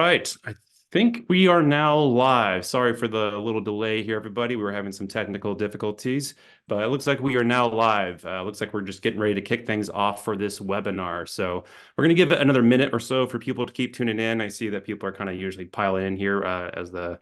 right. I think we are now live. Sorry for the little delay here, everybody. We were having some technical difficulties, but it looks like we are now live. Looks like we're just getting ready to kick things off for this webinar. So we're going to give it another minute or so for people to keep tuning in. I see that people are kind of usually piling in here as the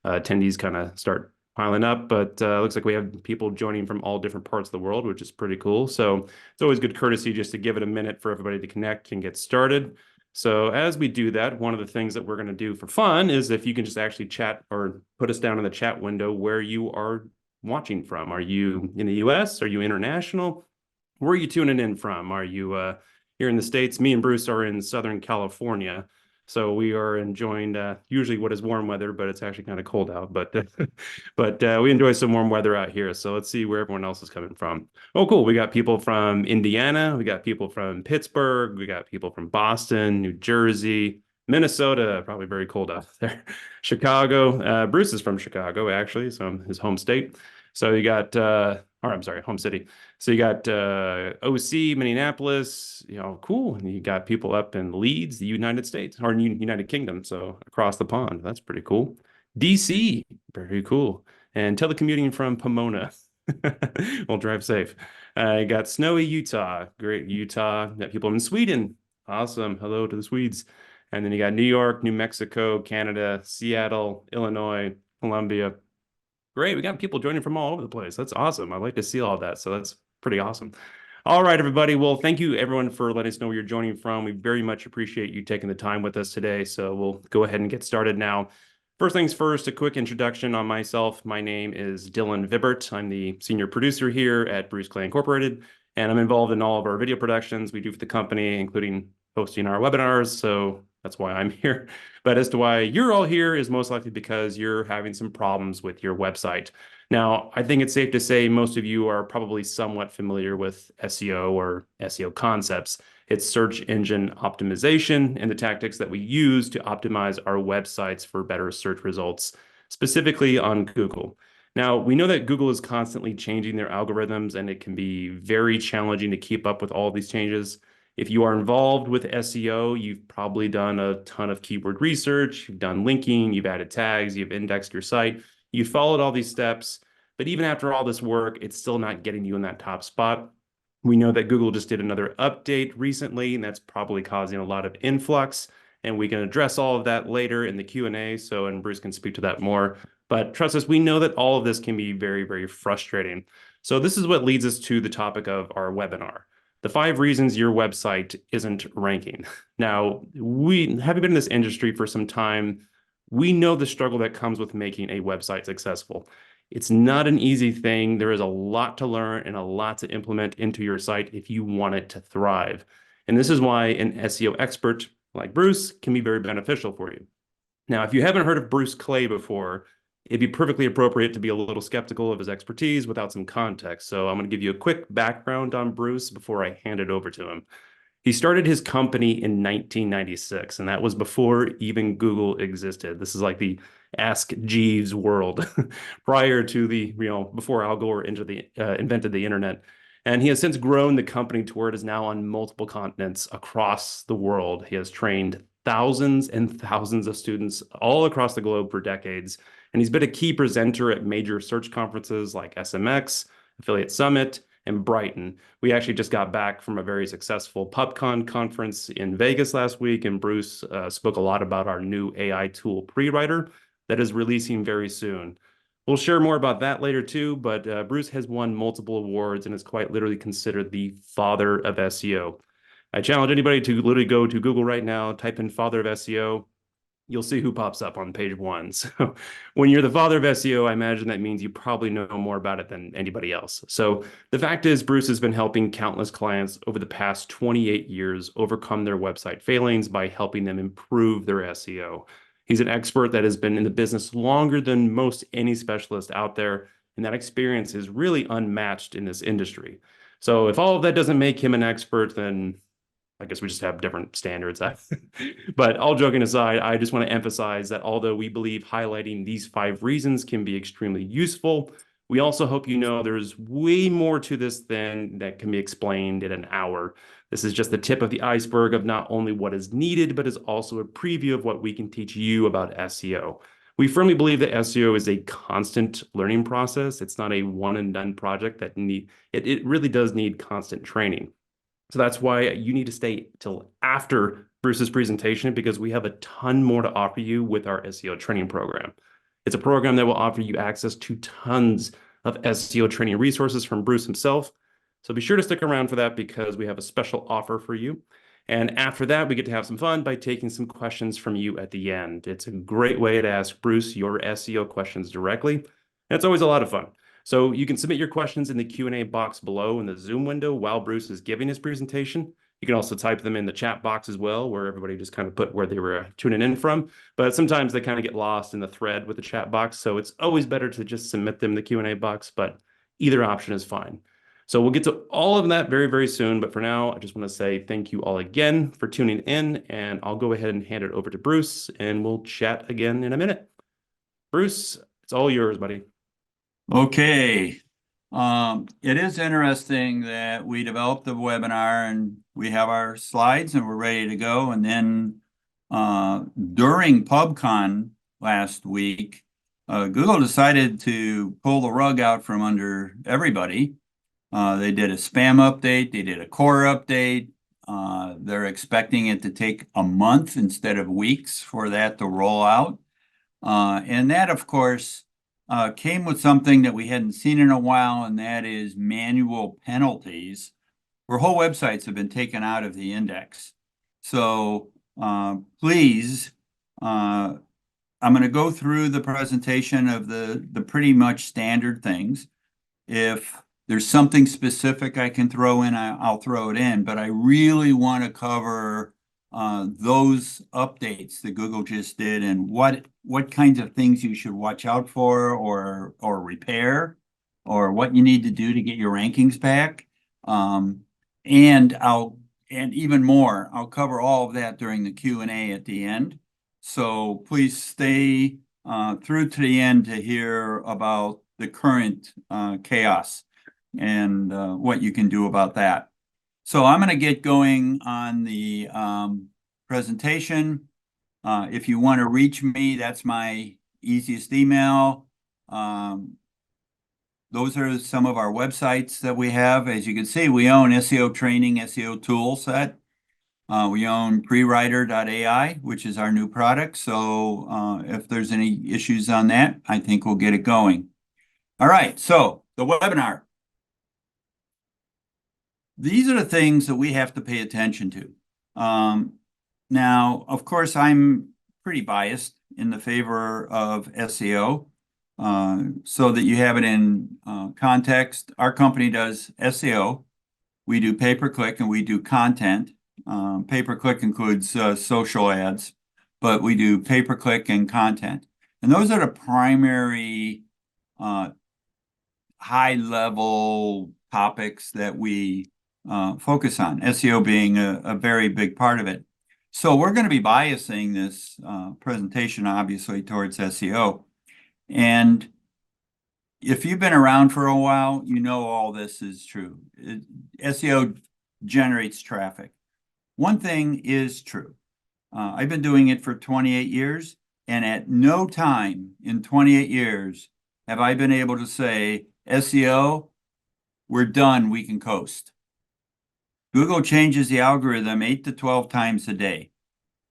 attendees kind of start piling up, but looks like we have people joining from all different parts of the world, which is pretty cool. So it's always good courtesy just to give it a minute for everybody to connect and get started. So as we do that, one of the things that we're going to do for fun is if you can just actually chat or put us down in the chat window where you are watching from. Are you in the US? Are you international? Where are you tuning in from? Are you here in the States? Me and Bruce are in Southern California. So we are enjoying usually what is warm weather, but it's actually kind of cold out. But we enjoy some warm weather out here. So let's see where everyone else is coming from. Oh, cool. We got people from Indiana. We got people from Pittsburgh. We got people from Boston, New Jersey, Minnesota. Probably very cold out there. Chicago. Bruce is from Chicago, actually. So his home state. So you got, or I'm sorry, home city. So you got OC, Minneapolis, cool. And you got people up in Leeds, the United States, or United Kingdom, so across the pond. That's pretty cool. DC, very cool. And telecommuting from Pomona. We'll drive safe. You got snowy Utah, great Utah. You got people in Sweden. Awesome. Hello to the Swedes. And then you got New York, New Mexico, Canada, Seattle, Illinois, Columbia. Great. We got people joining from all over the place. That's awesome. I like to see all that. So that's pretty awesome. All right, everybody. Well, thank you, everyone, for letting us know where you're joining from. We very much appreciate you taking the time with us today. So we'll go ahead and get started now. First things first, a quick introduction on myself. My name is Dylan Vibert. I'm the senior producer here at Bruce Clay Incorporated, and I'm involved in all of our video productions we do for the company, including hosting our webinars. So that's why I'm here. But as to why you're all here is most likely because you're having some problems with your website. Now, I think it's safe to say most of you are probably somewhat familiar with SEO or SEO concepts. It's search engine optimization and the tactics that we use to optimize our websites for better search results, specifically on Google. Now, we know that Google is constantly changing their algorithms, and it can be very challenging to keep up with all these changes. If you are involved with SEO, you've probably done a ton of keyword research, you've done linking, you've added tags, you've indexed your site, you've followed all these steps, but even after all this work, it's still not getting you in that top spot. We know that Google just did another update recently, and that's probably causing a lot of influx, and we can address all of that later in the Q&A, and Bruce can speak to that more. But trust us, we know that all of this can be very, very frustrating. So this is what leads us to the topic of our webinar. The 5 reasons your website isn't ranking. Now, having been in this industry for some time, we know the struggle that comes with making a website successful. It's not an easy thing. There is a lot to learn and a lot to implement into your site if you want it to thrive. And this is why an SEO expert like Bruce can be very beneficial for you. Now, if you haven't heard of Bruce Clay before, it'd be perfectly appropriate to be a little skeptical of his expertise without some context. So I'm going to give you a quick background on Bruce before I hand it over to him. He started his company in 1996, and that was before even Google existed. This is like the Ask Jeeves world prior to before Al Gore invented the internet. And he has since grown the company to where it is now on multiple continents across the world. He has trained thousands and thousands of students all across the globe for decades. And he's been a key presenter at major search conferences like SMX, Affiliate Summit, and Brighton. We actually just got back from a very successful PubCon conference in Vegas last week, and Bruce spoke a lot about our new AI tool Pre-Writer that is releasing very soon. We'll share more about that later too, but Bruce has won multiple awards and is quite literally considered the father of SEO. I challenge anybody to literally go to Google right now, type in father of SEO. You'll see who pops up on page 1. So when you're the father of SEO, I imagine that means you probably know more about it than anybody else. So the fact is, Bruce has been helping countless clients over the past 28 years overcome their website failings by helping them improve their SEO. He's an expert that has been in the business longer than most any specialist out there, and that experience is really unmatched in this industry. So if all of that doesn't make him an expert, then I guess we just have different standards. But all joking aside, I just want to emphasize that although we believe highlighting these 5 reasons can be extremely useful, We also hope you know there's way more to this than that can be explained in an hour. This is just the tip of the iceberg of not only what is needed, but is also a preview of what we can teach you about SEO. We firmly believe that SEO is a constant learning process. It's not a one and done project that it really does need constant training. So that's why you need to stay till after Bruce's presentation because we have a ton more to offer you with our SEO training program. It's a program that will offer you access to tons of SEO training resources from Bruce himself. So be sure to stick around for that because we have a special offer for you. And after that, we get to have some fun by taking some questions from you at the end. It's a great way to ask Bruce your SEO questions directly. And it's always a lot of fun. So you can submit your questions in the Q&A box below in the Zoom window while Bruce is giving his presentation. You can also type them in the chat box as well, where everybody just kind of put where they were tuning in from. But sometimes they kind of get lost in the thread with the chat box. So it's always better to just submit them in the Q&A box, but either option is fine. So we'll get to all of that very, very soon. But for now, I just want to say thank you all again for tuning in. And I'll go ahead and hand it over to Bruce, and we'll chat again in a minute. Bruce, it's all yours, buddy. Okay. It is interesting that we developed the webinar and we have our slides and we're ready to go. And then during PubCon last week, Google decided to pull the rug out from under everybody. They did a spam update. They did a core update. They're expecting it to take a month instead of weeks for that to roll out. And that, of course, came with something that we hadn't seen in a while, and that is manual penalties where whole websites have been taken out of the index. So please, I'm going to go through the presentation of the pretty much standard things. If there's something specific I can throw in, I'll throw it in, but I really want to cover those updates that Google just did and what kinds of things you should watch out for or repair or what you need to do to get your rankings back. And even more, I'll cover all of that during the Q&A at the end. So please stay through to the end to hear about the current chaos and what you can do about that. So I'm going to get going on the presentation. If you want to reach me, that's my easiest email. Those are some of our websites that we have. As you can see, we own SEO Training, SEO Toolset. We own prewriter.ai, which is our new product. So if there's any issues on that, I think we'll get it going. All right, so the webinar. These are the things that we have to pay attention to. Now, of course, I'm pretty biased in the favor of SEO, so that you have it in context. Our company does SEO. We do pay-per-click and we do content. Pay-per-click includes social ads, but we do pay-per-click and content. And those are the primary high-level topics that we focus on, SEO being a very big part of it. So we're going to be biasing this presentation, obviously, towards SEO. And if you've been around for a while, you know all this is true. SEO generates traffic. One thing is true. I've been doing it for 28 years, and at no time in 28 years have I been able to say, SEO, we're done, we can coast. Google changes the algorithm 8 to 12 times a day,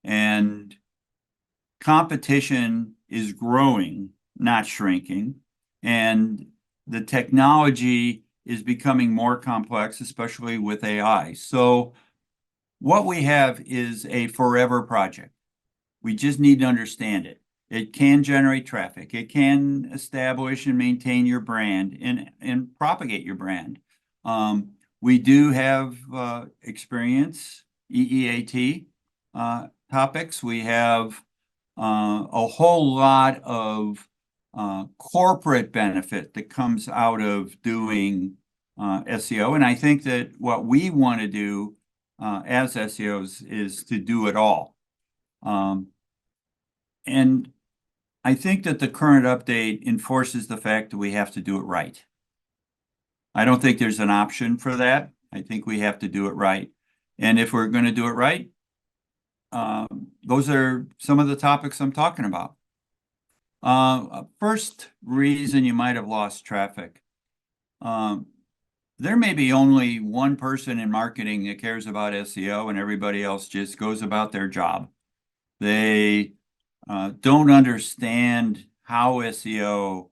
and competition is growing, not shrinking, and the technology is becoming more complex, especially with AI. So what we have is a forever project. We just need to understand it. It can generate traffic. It can establish and maintain your brand and propagate your brand. We do have experience, EEAT topics. We have a whole lot of corporate benefit that comes out of doing SEO. And I think that what we want to do as SEOs is to do it all. And I think that the current update enforces the fact that we have to do it right. I don't think there's an option for that. I think we have to do it right. And if we're going to do it right, those are some of the topics I'm talking about. First reason you might have lost traffic. There may be only one person in marketing that cares about SEO and everybody else just goes about their job. They don't understand how SEO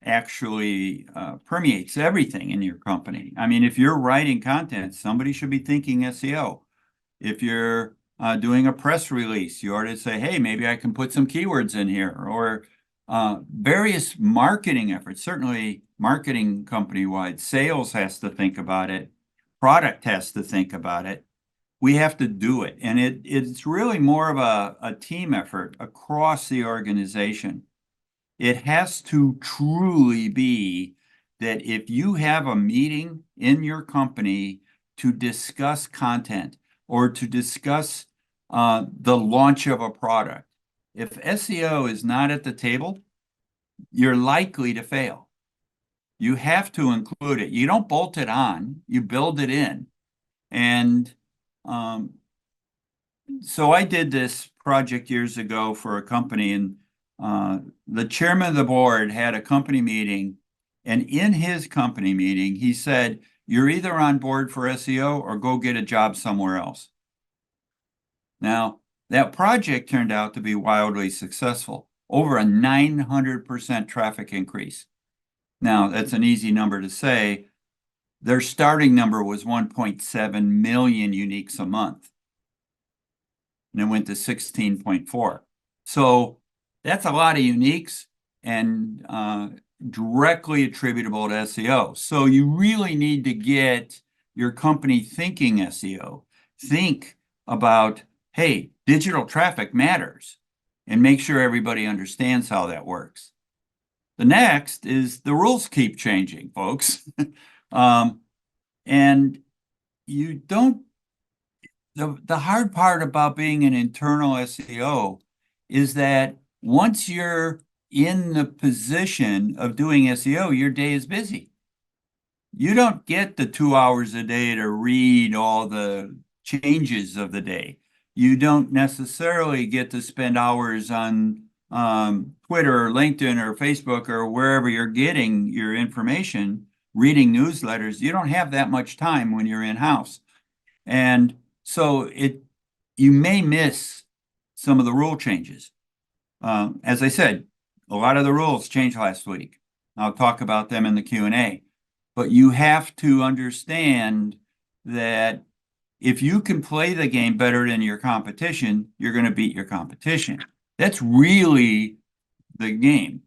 actually permeates everything in your company. I mean, if you're writing content, somebody should be thinking SEO. If you're doing a press release, you ought to say, hey, maybe I can put some keywords in here, or various marketing efforts, certainly marketing company-wide. Sales has to think about it. Product has to think about it. We have to do it. And it's really more of a team effort across the organization. It has to truly be that if you have a meeting in your company to discuss content or to discuss the launch of a product, if SEO is not at the table, you're likely to fail. You have to include it. You don't bolt it on, you build it in. And so I did this project years ago for a company, and the chairman of the board had a company meeting, and in his company meeting, he said, you're either on board for SEO or go get a job somewhere else. Now, that project turned out to be wildly successful, over a 900% traffic increase. Now, that's an easy number to say. Their starting number was 1.7 million uniques a month, and it went to 16.4. So that's a lot of uniques and directly attributable to SEO. So you really need to get your company thinking SEO. Think about, hey, digital traffic matters, and make sure everybody understands how that works. The next is the rules keep changing, folks. And you don't, the hard part about being an internal SEO is that once you're in the position of doing SEO, your day is busy. You don't get the 2 hours a day to read all the changes of the day. You don't necessarily get to spend hours on Twitter or LinkedIn or Facebook or wherever you're getting your information, reading newsletters. You don't have that much time when you're in-house. And so you may miss some of the rule changes. As I said, a lot of the rules changed last week. I'll talk about them in the Q&A. But you have to understand that if you can play the game better than your competition, you're going to beat your competition. That's really the game.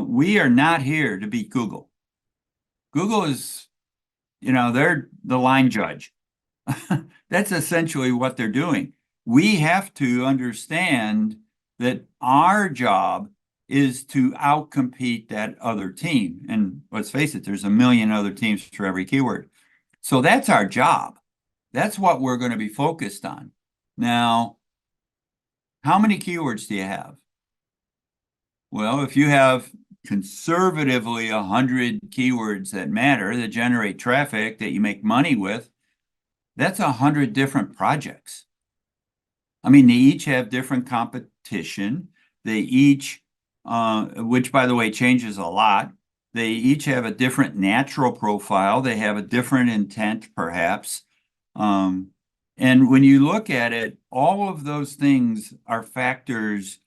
We are not here to beat Google. Google is, they're the line judge. That's essentially what they're doing. We have to understand that our job is to outcompete that other team. And let's face it, there's a million other teams for every keyword. So that's our job. That's what we're going to be focused on. Now, how many keywords do you have? Well, if you have conservatively 100 keywords that matter, that generate traffic, that you make money with, that's 100 different projects. I mean, they each have different competition. They each, which by the way, changes a lot. They each have a different natural profile. They have a different intent, perhaps. And when you look at it, all of those things are factors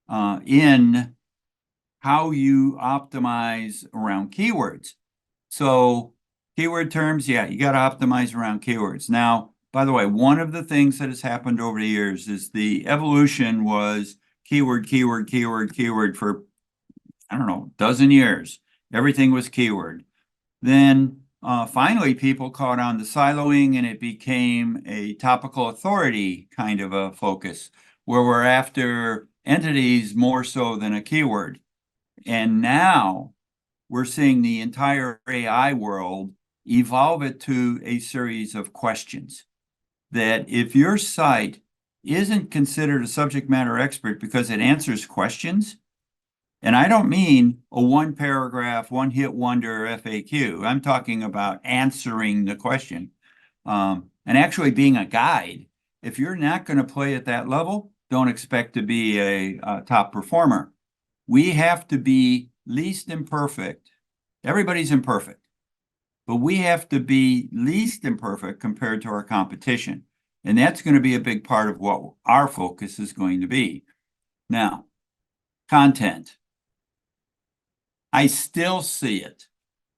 in how you optimize around keywords. So keyword terms, yeah, you got to optimize around keywords. Now, by the way, one of the things that has happened over the years is the evolution was keyword, keyword, keyword, keyword for, I don't know, a dozen years. Everything was keyword. Then finally, people caught on to siloing, and it became a topical authority kind of a focus, where we're after entities more so than a keyword. And now we're seeing the entire AI world evolve it to a series of questions. That if your site isn't considered a subject matter expert because it answers questions, And I don't mean a one paragraph, one hit wonder FAQ. I'm talking about answering the question. And actually being a guide. If you're not going to play at that level, don't expect to be a top performer. We have to be least imperfect. Everybody's imperfect, but we have to be least imperfect compared to our competition. And that's going to be a big part of what our focus is going to be. Now, content. I still see it.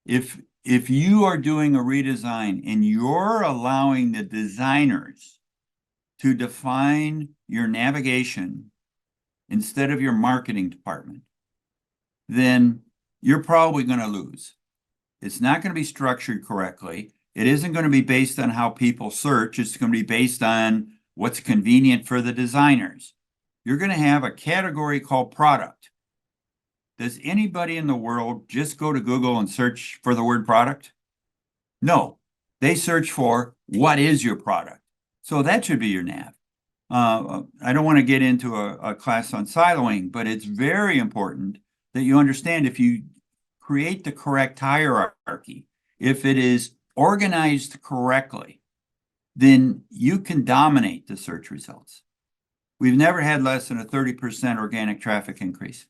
If you are doing a redesign and you're allowing the designers to define your navigation instead of your marketing department, then you're probably going to lose. It's not going to be structured correctly. It isn't going to be based on how people search. It's going to be based on what's convenient for the designers. You're going to have a category called product. Does anybody in the world just go to Google and search for the word product? No, they search for what is your product. So that should be your nav. I don't want to get into a class on siloing, but it's very important that you understand if you create the correct hierarchy, if it is organized correctly, then you can dominate the search results. We've never had less than a 30% organic traffic increase.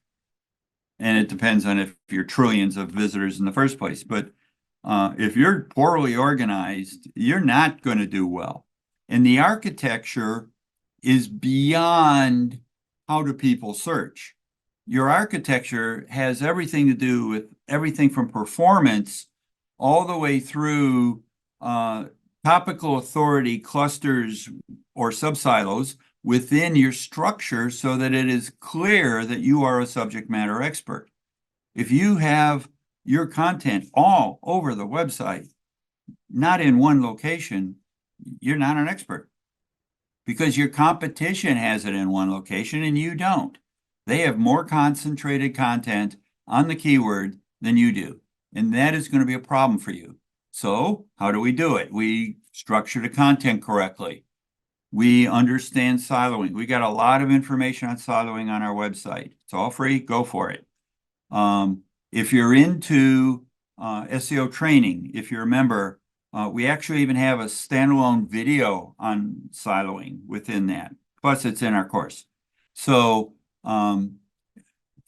And it depends on if you're trillions of visitors in the first place. But if you're poorly organized, you're not going to do well. And the architecture is beyond how do people search. Your architecture has everything to do with everything from performance all the way through topical authority clusters or subsilos within your structure so that it is clear that you are a subject matter expert. If you have your content all over the website, not in one location, you're not an expert because your competition has it in one location and you don't. They have more concentrated content on the keyword than you do, and that is going to be a problem for you. So how do we do it? We structure the content correctly. We understand siloing. We got a lot of information on siloing on our website. It's all free. Go for it. If you're into SEO training, if you're a member, we actually even have a standalone video on siloing within that. Plus, it's in our course. So,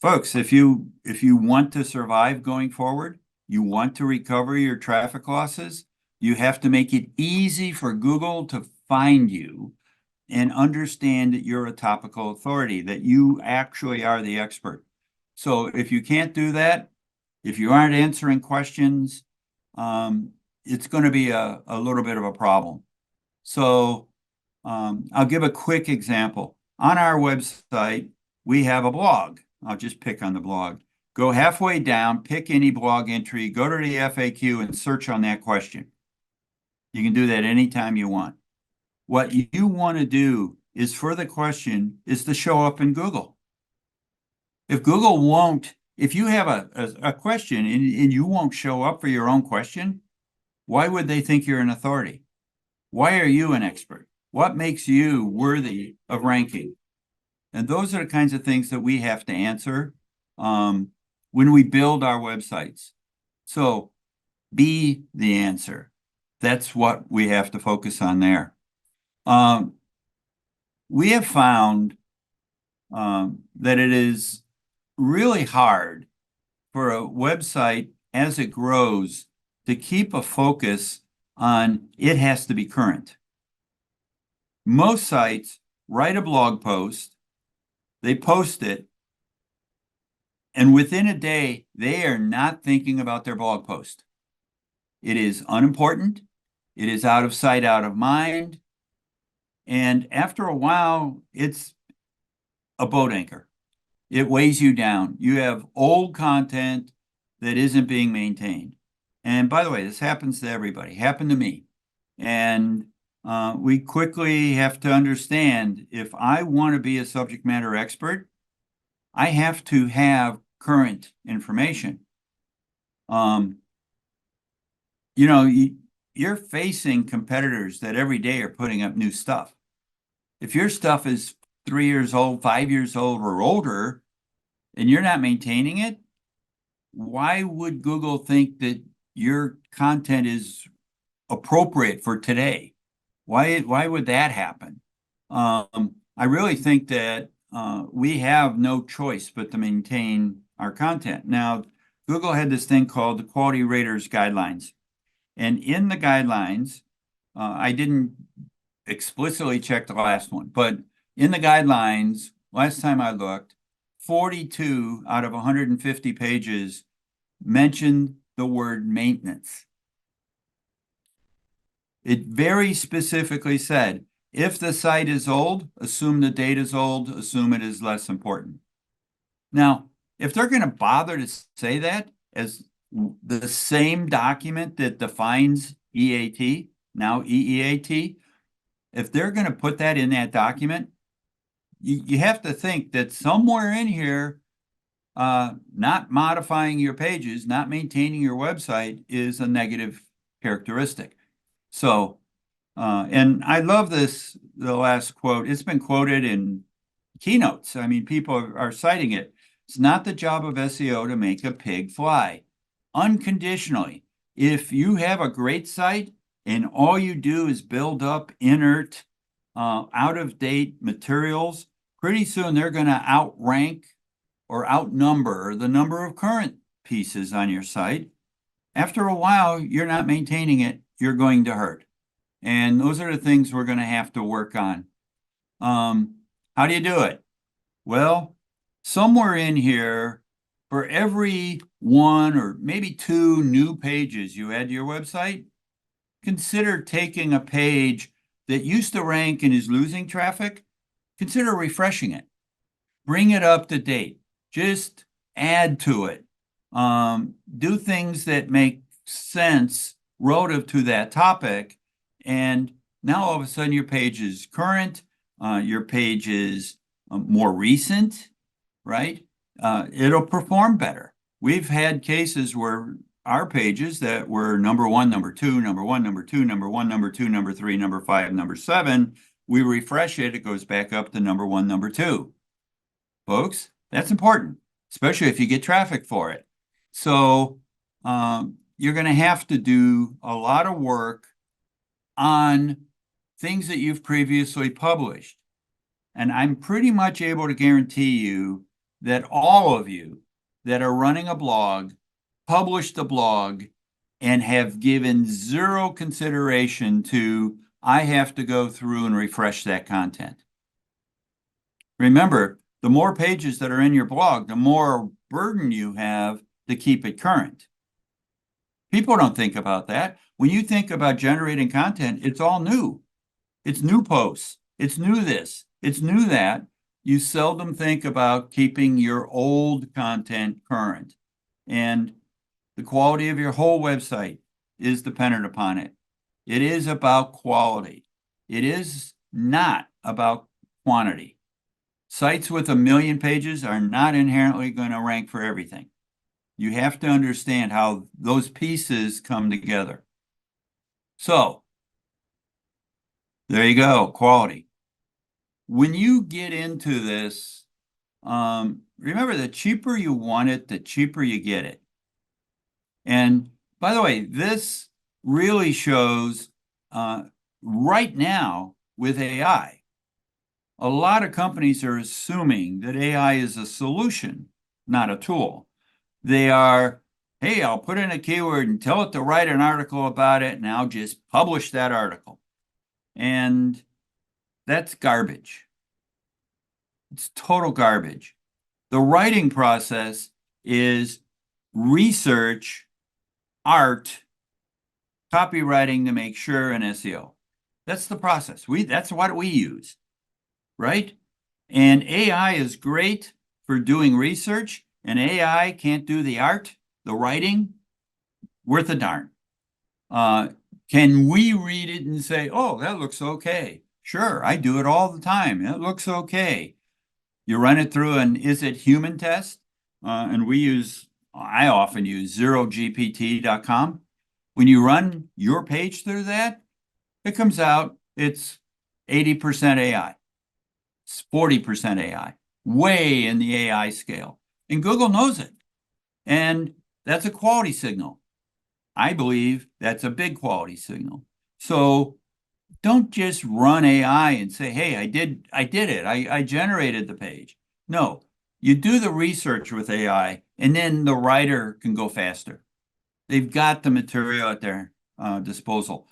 folks, if you want to survive going forward, you want to recover your traffic losses, you have to make it easy for Google to find you and understand that you're a topical authority, that you actually are the expert. So if you can't do that, if you aren't answering questions, it's going to be a little bit of a problem. So I'll give a quick example. On our website, we have a blog. I'll just pick on the blog. Go halfway down, pick any blog entry, go to the FAQ and search on that question. You can do that anytime you want. What you want to do is for the question is to show up in Google. If Google won't, if you have a question and you won't show up for your own question, why would they think you're an authority? Why are you an expert? What makes you worthy of ranking? And those are the kinds of things that we have to answer when we build our websites. So be the answer. That's what we have to focus on there. We have found that it is really hard for a website as it grows to keep a focus on it has to be current. Most sites write a blog post, they post it, and within a day, they are not thinking about their blog post. It is unimportant. It is out of sight, out of mind. And after a while, it's a boat anchor. It weighs you down. You have old content that isn't being maintained. And by the way, this happens to everybody. It happened to me. And we quickly have to understand if I want to be a subject matter expert, I have to have current information. You're facing competitors that every day are putting up new stuff. If your stuff is 3 years old, 5 years old, or older, and you're not maintaining it, why would Google think that your content is appropriate for today? Why would that happen? I really think that we have no choice but to maintain our content. Now, Google had this thing called the Quality Raters Guidelines. And in the guidelines, I didn't explicitly check the last one, but in the guidelines, last time I looked, 42 out of 150 pages mentioned the word maintenance. It very specifically said, if the site is old, assume the data is old, assume it is less important. Now, if they're going to bother to say that as the same document that defines EAT, now EEAT, if they're going to put that in that document, you have to think that somewhere in here, not modifying your pages, not maintaining your website is a negative characteristic. So, and I love this, the last quote. It's been quoted in keynotes. I mean, people are citing it. It's not the job of SEO to make a pig fly. Unconditionally, if you have a great site and all you do is build up inert, out-of-date materials, pretty soon they're going to outrank or outnumber the number of current pieces on your site. After a while, you're not maintaining it, you're going to hurt. And those are the things we're going to have to work on. How do you do it? Well, somewhere in here, for every one or maybe two new pages you add to your website, consider taking a page that used to rank and is losing traffic, consider refreshing it. Bring it up to date. Just add to it. Do things that make sense relative to that topic. And now all of a sudden your page is current, your page is more recent, right? It'll perform better. We've had cases where our pages that were number one, number two, number one, number two, number one, number two, number three, number five, number seven, we refresh it, it goes back up to number one, number two. Folks, that's important, especially if you get traffic for it. So you're going to have to do a lot of work on things that you've previously published. And I'm pretty much able to guarantee you that all of you that are running a blog, published a blog, and have given zero consideration to, I have to go through and refresh that content. Remember, the more pages that are in your blog, the more burden you have to keep it current. People don't think about that. When you think about generating content, it's all new. It's new posts. It's new this. It's new that. You seldom think about keeping your old content current. And the quality of your whole website is dependent upon it. It is about quality. It is not about quantity. Sites with 1 million pages are not inherently going to rank for everything. You have to understand how those pieces come together. So, there you go, quality. When you get into this, remember, the cheaper you want it, the cheaper you get it. And by the way, this really shows right now with AI, a lot of companies are assuming that AI is a solution, not a tool. They are, hey, I'll put in a keyword and tell it to write an article about it, and I'll just publish that article. And that's garbage. It's total garbage. The writing process is research, art, copywriting to make sure, and SEO. That's the process. That's what we use, right? And AI is great for doing research, and AI can't do the art, the writing, worth a darn. Can we read it and say, oh, that looks okay? Sure, I do it all the time. It looks okay. You run it through an is it human test, and I often use zerogpt.com. When you run your page through that, it comes out, it's 80% AI. It's 40% AI, way in the AI scale. And Google knows it. And that's a quality signal. I believe that's a big quality signal. So don't just run AI and say, hey, I did it. I generated the page. No, you do the research with AI, and then the writer can go faster. They've got the material at their disposal.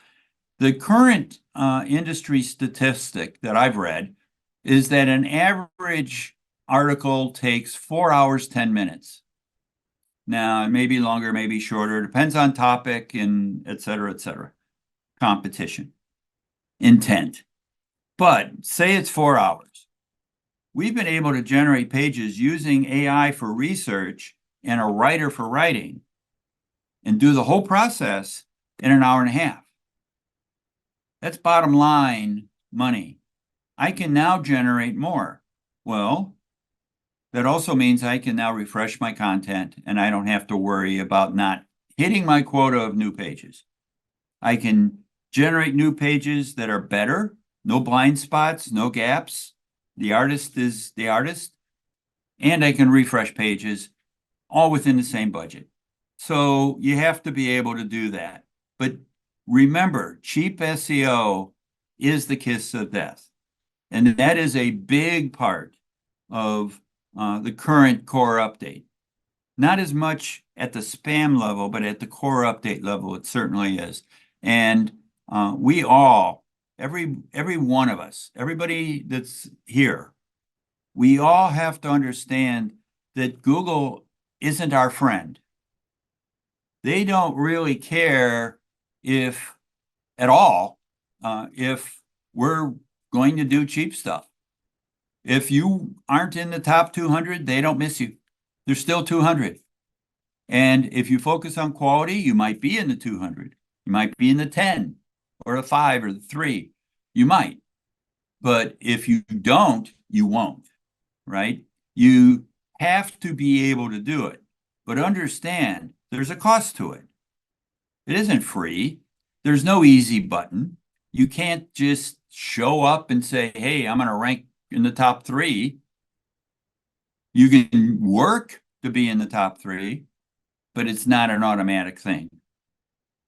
The current industry statistic that I've read is that an average article takes 4 hours, 10 minutes. Now, it may be longer, maybe shorter, depends on topic and et cetera, competition, intent. But say it's 4 hours. We've been able to generate pages using AI for research and a writer for writing and do the whole process in an hour and a half. That's bottom line money. I can now generate more. Well, that also means I can now refresh my content and I don't have to worry about not hitting my quota of new pages. I can generate new pages that are better, no blind spots, no gaps. The artist is the artist. And I can refresh pages all within the same budget. So you have to be able to do that. But remember, cheap SEO is the kiss of death. And that is a big part of the current core update. Not as much at the spam level, but at the core update level, it certainly is. And we all, every one of us, everybody that's here, we all have to understand that Google isn't our friend. They don't really care if, at all, if we're going to do cheap stuff. If you aren't in the top 200, they don't miss you. They're still 200. And if you focus on quality, you might be in the 200. You might be in the 10 or the 5 or the 3. You might. But if you don't, you won't, right? You have to be able to do it. But understand, there's a cost to it. It isn't free. There's no easy button. You can't just show up and say, hey, I'm going to rank in the top 3. You can work to be in the top 3, but it's not an automatic thing.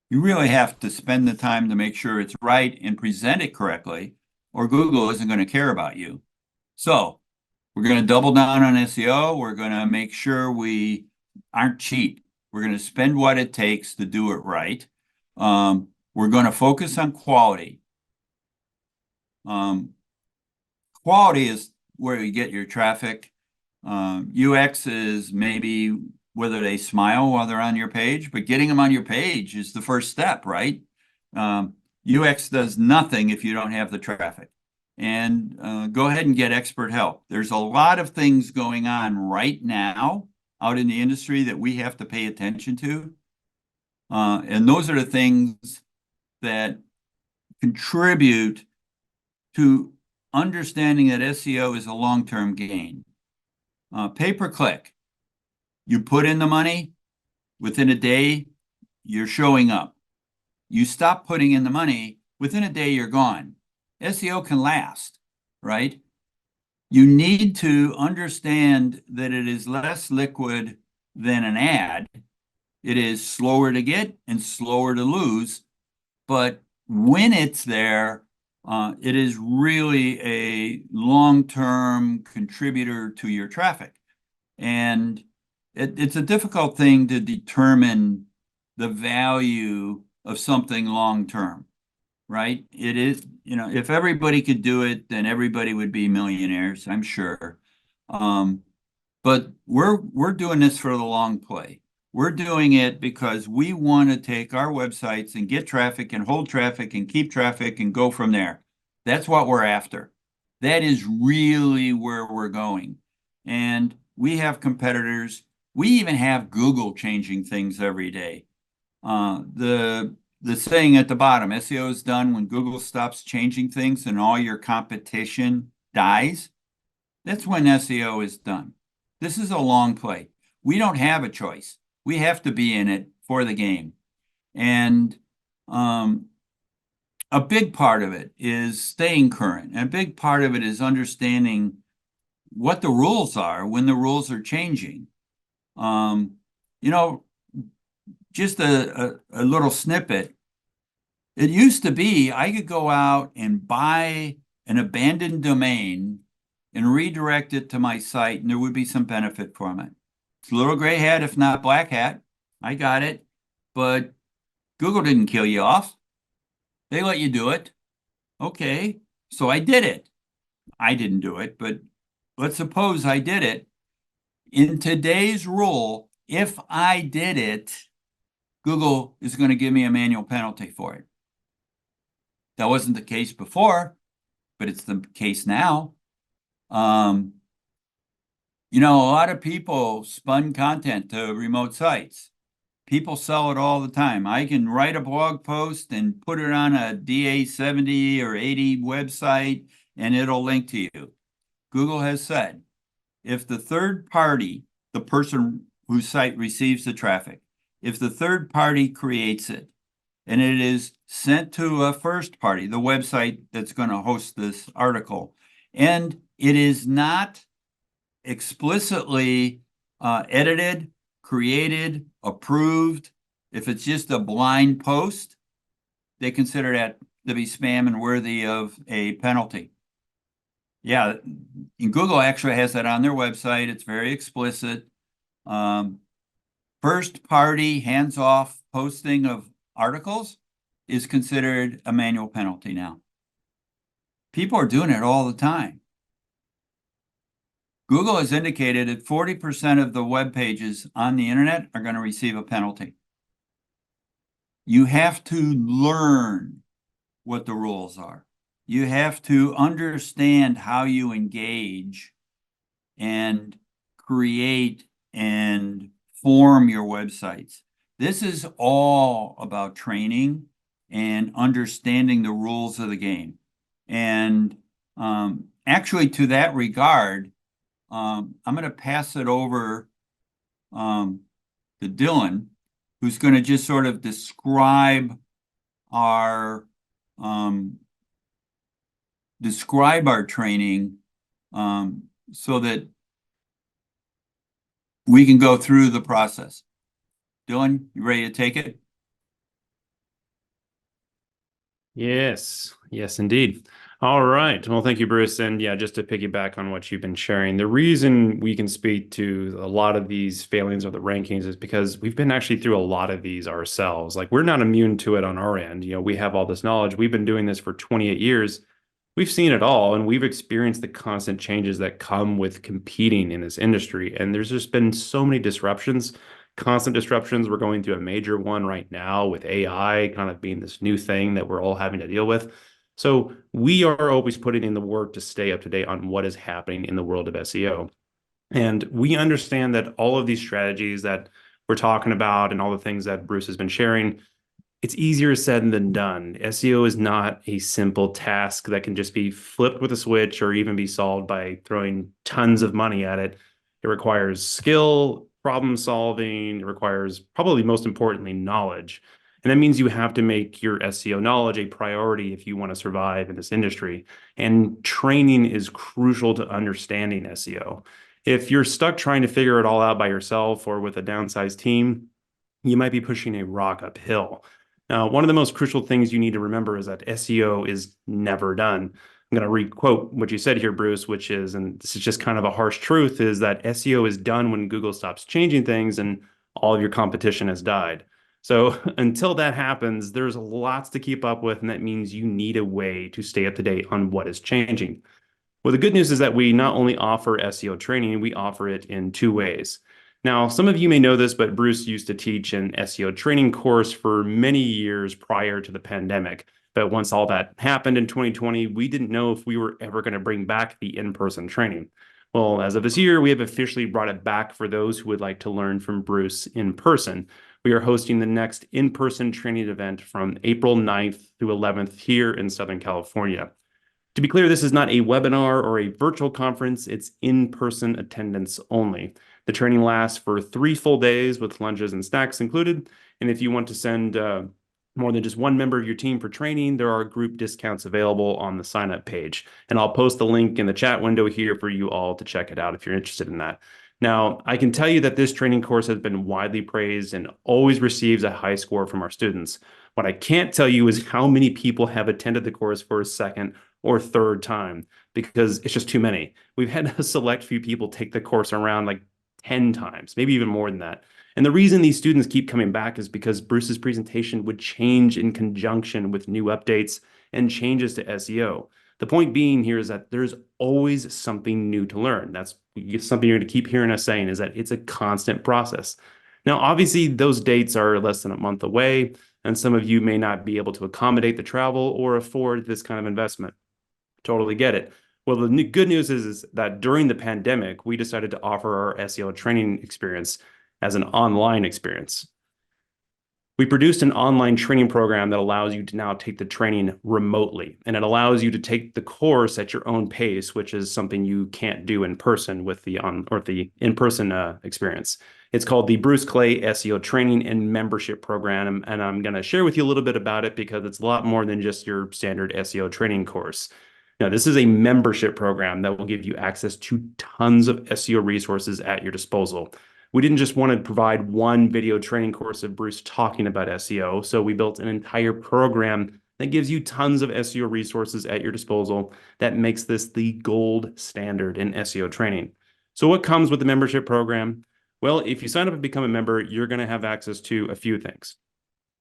You really have to spend the time to make sure it's right and present it correctly, or Google isn't going to care about you. So we're going to double down on SEO. We're going to make sure we aren't cheap. We're going to spend what it takes to do it right. We're going to focus on quality. Quality is where you get your traffic. UX is maybe whether they smile while they're on your page, but getting them on your page is the first step, right? UX does nothing if you don't have the traffic. And go ahead and get expert help. There's a lot of things going on right now out in the industry that we have to pay attention to. And those are the things that contribute to understanding that SEO is a long-term gain. Pay-per-click. You put in the money, within a day, you're showing up. You stop putting in the money, within a day, you're gone. SEO can last, right? You need to understand that it is less liquid than an ad. It is slower to get and slower to lose. But when it's there, it is really a long-term contributor to your traffic. And it's a difficult thing to determine the value of something long-term, right? It is, if everybody could do it, then everybody would be millionaires, I'm sure. But we're doing this for the long play. We're doing it because we want to take our websites and get traffic and hold traffic and keep traffic and go from there. That's what we're after. That is really where we're going. And we have competitors. We even have Google changing things every day. The saying at the bottom, SEO is done when Google stops changing things and all your competition dies. That's when SEO is done. This is a long play. We don't have a choice. We have to be in it for the game. And a big part of it is staying current. And a big part of it is understanding what the rules are when the rules are changing. Um, you know, just a little snippet. It used to be I could go out and buy an abandoned domain and redirect it to my site, and there would be some benefit from it. It's a little gray hat, if not black hat. I got it. But Google didn't kill you off. They let you do it. Okay. So I did it. I didn't do it, but let's suppose I did it. In today's rule, if I did it, Google is going to give me a manual penalty for it. That wasn't the case before, but it's the case now. Um, a lot of people spun content to remote sites. People sell it all the time. I can write a blog post and put it on a DA 70 or 80 website, and it'll link to you. Google has said, if the third party, the person whose site receives the traffic, if the third party creates it, and it is sent to a first party, the website that's going to host this article, and it is not explicitly edited, created, approved, if it's just a blind post, they consider that to be spam and worthy of a penalty. Yeah, and Google actually has that on their website. It's very explicit. First party hands-off posting of articles is considered a manual penalty now. People are doing it all the time. Google has indicated that 40% of the web pages on the internet are going to receive a penalty. You have to learn what the rules are. You have to understand how you engage and create and form your websites. This is all about training and understanding the rules of the game. And actually, to that regard, I'm going to pass it over to Dylan, who's going to just sort of describe our training so that we can go through the process. Dylan, you ready to take it? Yes, yes, indeed. All right. Well, thank you, Bruce. And yeah, just to piggyback on what you've been sharing, the reason we can speak to a lot of these failings or the rankings is because we've been actually through a lot of these ourselves. Like we're not immune to it on our end. We have all this knowledge. We've been doing this for 28 years. We've seen it all, and we've experienced the constant changes that come with competing in this industry. And there's just been so many disruptions, constant disruptions. We're going through a major one right now with AI kind of being this new thing that we're all having to deal with. So we are always putting in the work to stay up to date on what is happening in the world of SEO. And we understand that all of these strategies that we're talking about and all the things that Bruce has been sharing, it's easier said than done. SEO is not a simple task that can just be flipped with a switch or even be solved by throwing tons of money at it. It requires skill, problem solving. It requires, probably most importantly, knowledge. And that means you have to make your SEO knowledge a priority if you want to survive in this industry. And training is crucial to understanding SEO. If you're stuck trying to figure it all out by yourself or with a downsized team, you might be pushing a rock uphill. Now, one of the most crucial things you need to remember is that SEO is never done. I'm going to re-quote what you said here, Bruce, which is, and this is just kind of a harsh truth, is that SEO is done when Google stops changing things and all of your competition has died. So until that happens, there's lots to keep up with, and that means you need a way to stay up to date on what is changing. Well, the good news is that we not only offer SEO training, we offer it in two ways. Now, some of you may know this, but Bruce used to teach an SEO training course for many years prior to the pandemic. But once all that happened in 2020, we didn't know if we were ever going to bring back the in-person training. Well, as of this year, we have officially brought it back for those who would like to learn from Bruce in person. We are hosting the next in-person training event from April 9th through 11th here in Southern California. To be clear, this is not a webinar or a virtual conference. It's in-person attendance only. The training lasts for 3 full days with lunches and snacks included. And if you want to send more than just one member of your team for training, there are group discounts available on the sign-up page. And I'll post the link in the chat window here for you all to check it out if you're interested in that. Now, I can tell you that this training course has been widely praised and always receives a high score from our students. What I can't tell you is how many people have attended the course for a second or third time because it's just too many. We've had a select few people take the course around like 10 times, maybe even more than that. And the reason these students keep coming back is because Bruce's presentation would change in conjunction with new updates and changes to SEO. The point being here is that there's always something new to learn. That's something you're going to keep hearing us saying is that it's a constant process. Now, obviously, those dates are less than a month away, and some of you may not be able to accommodate the travel or afford this kind of investment. Totally get it. Well, the good news is that during the pandemic, we decided to offer our SEO training experience as an online experience. We produced an online training program that allows you to now take the training remotely, and it allows you to take the course at your own pace, which is something you can't do in person with the in-person experience. It's called the Bruce Clay SEO Training and Membership Program, and I'm going to share with you a little bit about it because it's a lot more than just your standard SEO training course. Now, this is a membership program that will give you access to tons of SEO resources at your disposal. We didn't just want to provide one video training course of Bruce talking about SEO. So we built an entire program that gives you tons of SEO resources at your disposal that makes this the gold standard in SEO training. So what comes with the membership program? Well, if you sign up and become a member, you're going to have access to a few things.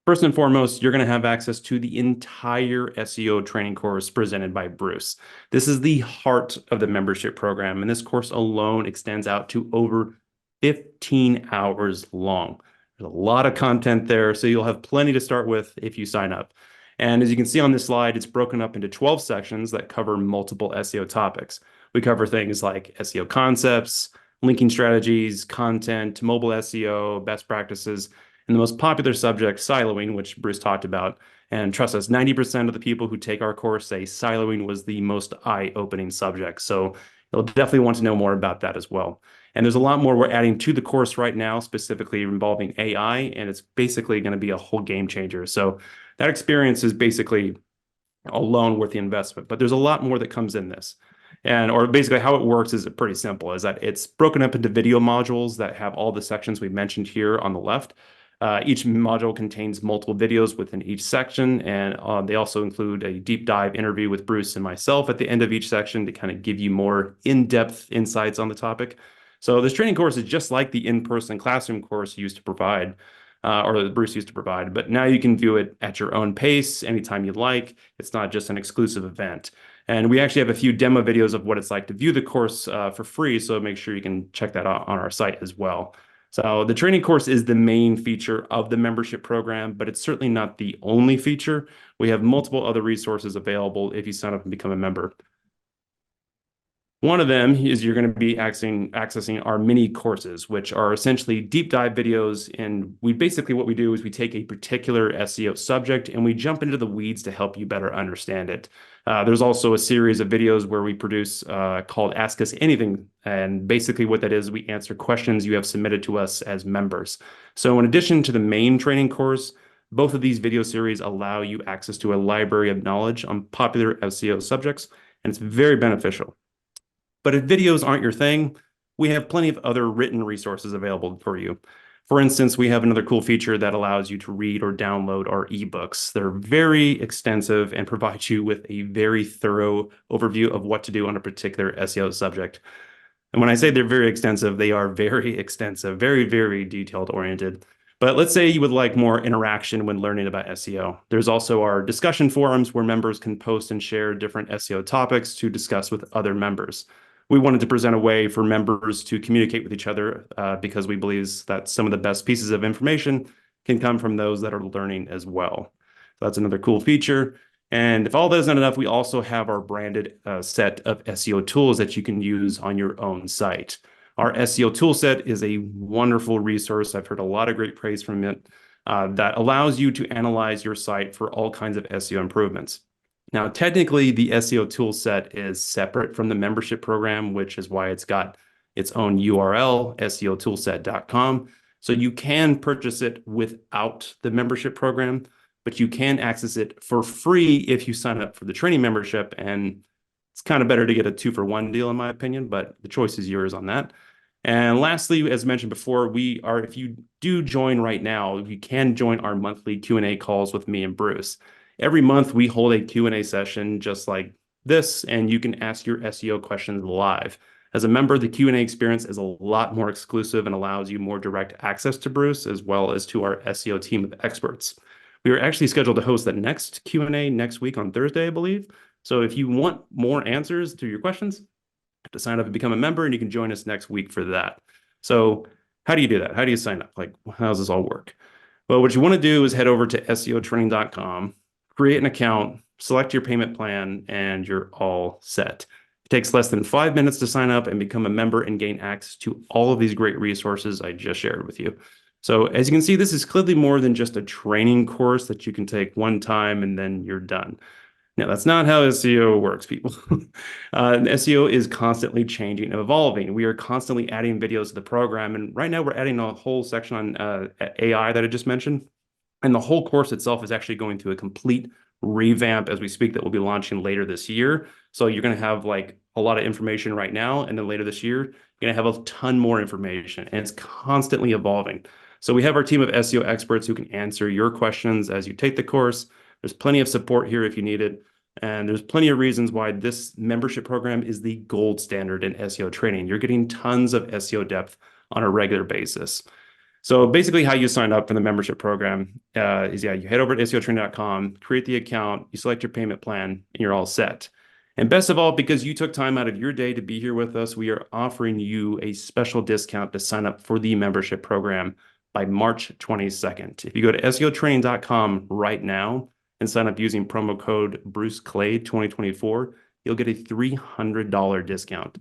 First and foremost, you're going to have access to the entire SEO training course presented by Bruce. This is the heart of the membership program, and this course alone extends out to over 15 hours long. There's a lot of content there, so you'll have plenty to start with if you sign up. And as you can see on this slide, it's broken up into 12 sections that cover multiple SEO topics. We cover things like SEO concepts, linking strategies, content, mobile SEO, best practices, and the most popular subject, siloing, which Bruce talked about. And trust us, 90% of the people who take our course say siloing was the most eye-opening subject. So you'll definitely want to know more about that as well. And there's a lot more we're adding to the course right now, specifically involving AI, and it's basically going to be a whole game changer. So that experience is basically alone worth the investment. But there's a lot more that comes in this. Or basically how it works is pretty simple, is that it's broken up into video modules that have all the sections we mentioned here on the left. Each module contains multiple videos within each section, and they also include a deep dive interview with Bruce and myself at the end of each section to kind of give you more in-depth insights on the topic. So this training course is just like the in-person classroom course used to provide, or that Bruce used to provide, but now you can view it at your own pace, anytime you'd like. It's not just an exclusive event. And we actually have a few demo videos of what it's like to view the course for free, so make sure you can check that out on our site as well. So the training course is the main feature of the membership program, but it's certainly not the only feature. We have multiple other resources available if you sign up and become a member. One of them is you're going to be accessing our mini courses, which are essentially deep dive videos. And what we do is we take a particular SEO subject and we jump into the weeds to help you better understand it. There's also a series of videos where we produce called Ask Us Anything. And basically what that is, we answer questions you have submitted to us as members. So in addition to the main training course, both of these video series allow you access to a library of knowledge on popular SEO subjects, and it's very beneficial. But if videos aren't your thing, we have plenty of other written resources available for you. For instance, we have another cool feature that allows you to read or download our ebooks. They're very extensive and provide you with a very thorough overview of what to do on a particular SEO subject. And when I say they're very extensive, they are very extensive, very, very detailed oriented. But let's say you would like more interaction when learning about SEO. There's also our discussion forums where members can post and share different SEO topics to discuss with other members. We wanted to present a way for members to communicate with each other because we believe that some of the best pieces of information can come from those that are learning as well. So that's another cool feature. And if all that isn't enough, we also have our branded set of SEO tools that you can use on your own site. Our SEO toolset is a wonderful resource. I've heard a lot of great praise from it that allows you to analyze your site for all kinds of SEO improvements. Now, technically, the SEO toolset is separate from the membership program, which is why it's got its own URL, seotoolset.com. So you can purchase it without the membership program, but you can access it for free if you sign up for the training membership. And it's kind of better to get a 2-for-1 deal, in my opinion, but the choice is yours on that. And lastly, as mentioned before, if you do join right now, you can join our monthly Q&A calls with me and Bruce. Every month we hold a Q&A session just like this, and you can ask your SEO questions live. As a member, the Q&A experience is a lot more exclusive and allows you more direct access to Bruce as well as to our SEO team of experts. We are actually scheduled to host the next Q&A next week on Thursday, I believe. So if you want more answers to your questions, to sign up and become a member, and you can join us next week for that. So how do you do that? How do you sign up? Like, how does this all work? Well, what you want to do is head over to seotraining.com, create an account, select your payment plan, and you're all set. It takes less than 5 minutes to sign up and become a member and gain access to all of these great resources I just shared with you. So as you can see, this is clearly more than just a training course that you can take one time and then you're done. No, that's not how SEO works, people. SEO is constantly changing and evolving. We are constantly adding videos to the program. And right now we're adding a whole section on AI that I just mentioned. And the whole course itself is actually going through a complete revamp as we speak that we'll be launching later this year. So you're going to have like a lot of information right now. And then later this year, you're going to have a ton more information. And it's constantly evolving. So we have our team of SEO experts who can answer your questions as you take the course. There's plenty of support here if you need it. And there's plenty of reasons why this membership program is the gold standard in SEO training. You're getting tons of SEO depth on a regular basis. So basically how you sign up for the membership program is, you head over to seotraining.com, create the account, you select your payment plan, and you're all set. And best of all, because you took time out of your day to be here with us, we are offering you a special discount to sign up for the membership program by March 22nd. If you go to seotraining.com right now, and sign up using promo code Bruce Clay 2024, you'll get a $300 discount.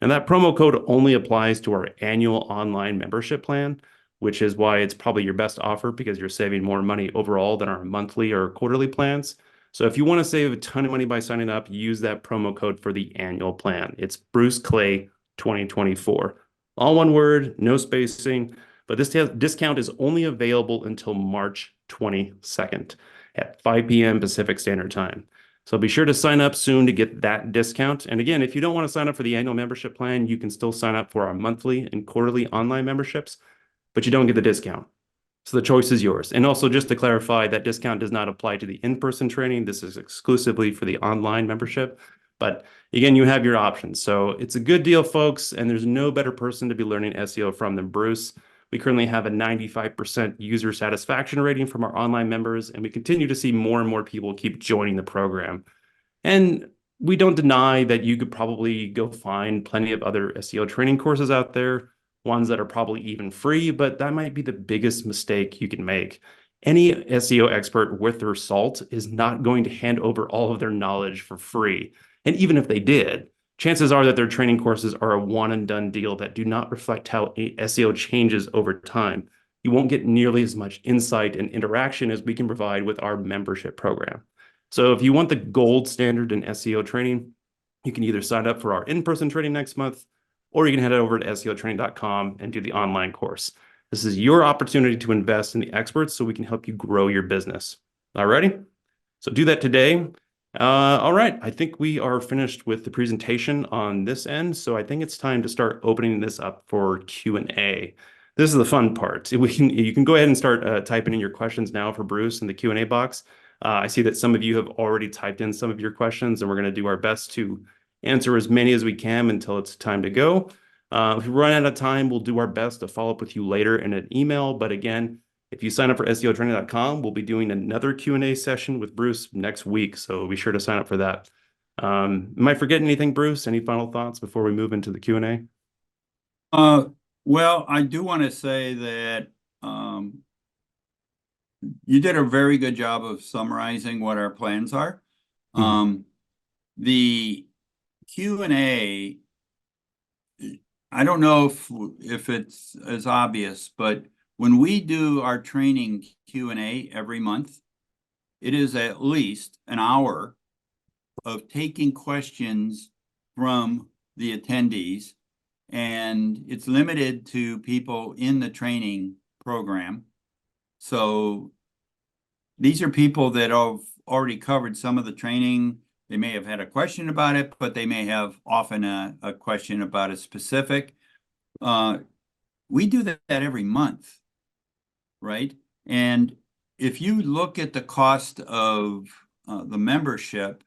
And that promo code only applies to our annual online membership plan, which is why it's probably your best offer because you're saving more money overall than our monthly or quarterly plans. So if you want to save a ton of money by signing up, use that promo code for the annual plan. It's Bruce Clay 2024. All one word, no spacing, but this discount is only available until March 22nd at 5 p.m. Pacific Standard Time. So be sure to sign up soon to get that discount. And again, if you don't want to sign up for the annual membership plan, you can still sign up for our monthly and quarterly online memberships, but you don't get the discount. So the choice is yours. And also just to clarify, that discount does not apply to the in-person training. This is exclusively for the online membership. But again, you have your options. So it's a good deal, folks. And there's no better person to be learning SEO from than Bruce. We currently have a 95% user satisfaction rating from our online members, and we continue to see more and more people keep joining the program. And we don't deny that you could probably go find plenty of other SEO training courses out there, ones that are probably even free, but that might be the biggest mistake you can make. Any SEO expert worth their salt is not going to hand over all of their knowledge for free. And even if they did, chances are that their training courses are a one and done deal that do not reflect how SEO changes over time. You won't get nearly as much insight and interaction as we can provide with our membership program. So if you want the gold standard in SEO training, you can either sign up for our in-person training next month, or you can head over to seotraining.com and do the online course. This is your opportunity to invest in the experts so we can help you grow your business. All righty? So do that today. All right, I think we are finished with the presentation on this end, so I think it's time to start opening this up for Q&A. This is the fun part. You can go ahead and start typing in your questions now for Bruce in the Q&A box. I see that some of you have already typed in some of your questions, and we're going to do our best to answer as many as we can until it's time to go. If we run out of time, we'll do our best to follow up with you later in an email, but again, if you sign up for seotraining.com, we'll be doing another Q&A session with Bruce next week, so be sure to sign up for that. Am I forgetting anything, Bruce? Any final thoughts before we move into the Q&A? Well, I do want to say that you did a very good job of summarizing what our plans are. The Q&A, I don't know if it's as obvious, but when we do our training Q&A every month, it is at least an hour of taking questions from the attendees, and it's limited to people in the training program. So these are people that have already covered some of the training. They may have had a question about it, but they may have often a question about a specific. we do that every month, right? And if you look at the cost of the membership,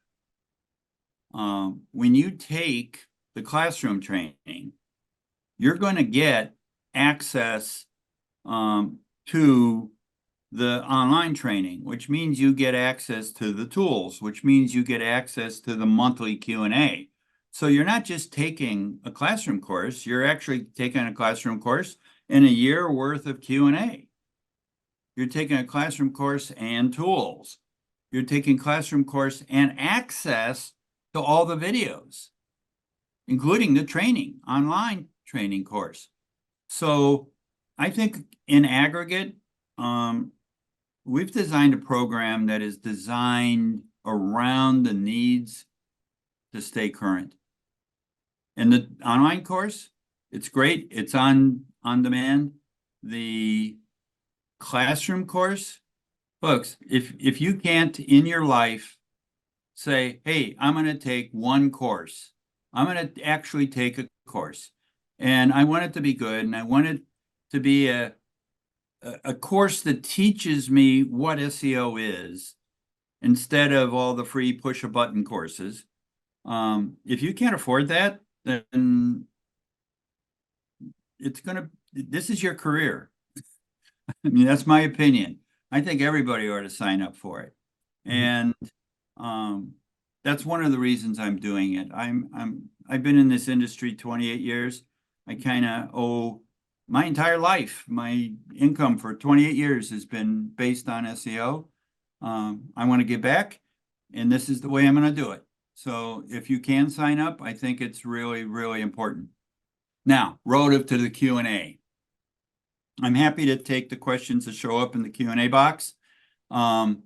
when you take the classroom training, you're going to get access to the online training, which means you get access to the tools, which means you get access to the monthly Q&A. So you're not just taking a classroom course, you're actually taking a classroom course and a year worth of Q&A. You're taking a classroom course and tools. You're taking classroom course and access to all the videos, including the training, online training course. So I think in aggregate, we've designed a program that is designed around the needs to stay current. And the online course, it's great. It's on demand. The classroom course, folks, if you can't in your life say, hey, I'm going to take one course, I'm going to actually take a course, and I want it to be good, and I want it to be a course that teaches me what SEO is instead of all the free push a button courses. If you can't afford that, then this is your career. I mean, that's my opinion. I think everybody ought to sign up for it. And that's one of the reasons I'm doing it. I've been in this industry 28 years. I kind of owe my entire life, my income for 28 years has been based on SEO. I want to give back, and this is the way I'm going to do it. So if you can sign up, I think it's really, really important. Now, relative to the Q&A, I'm happy to take the questions that show up in the Q&A box. One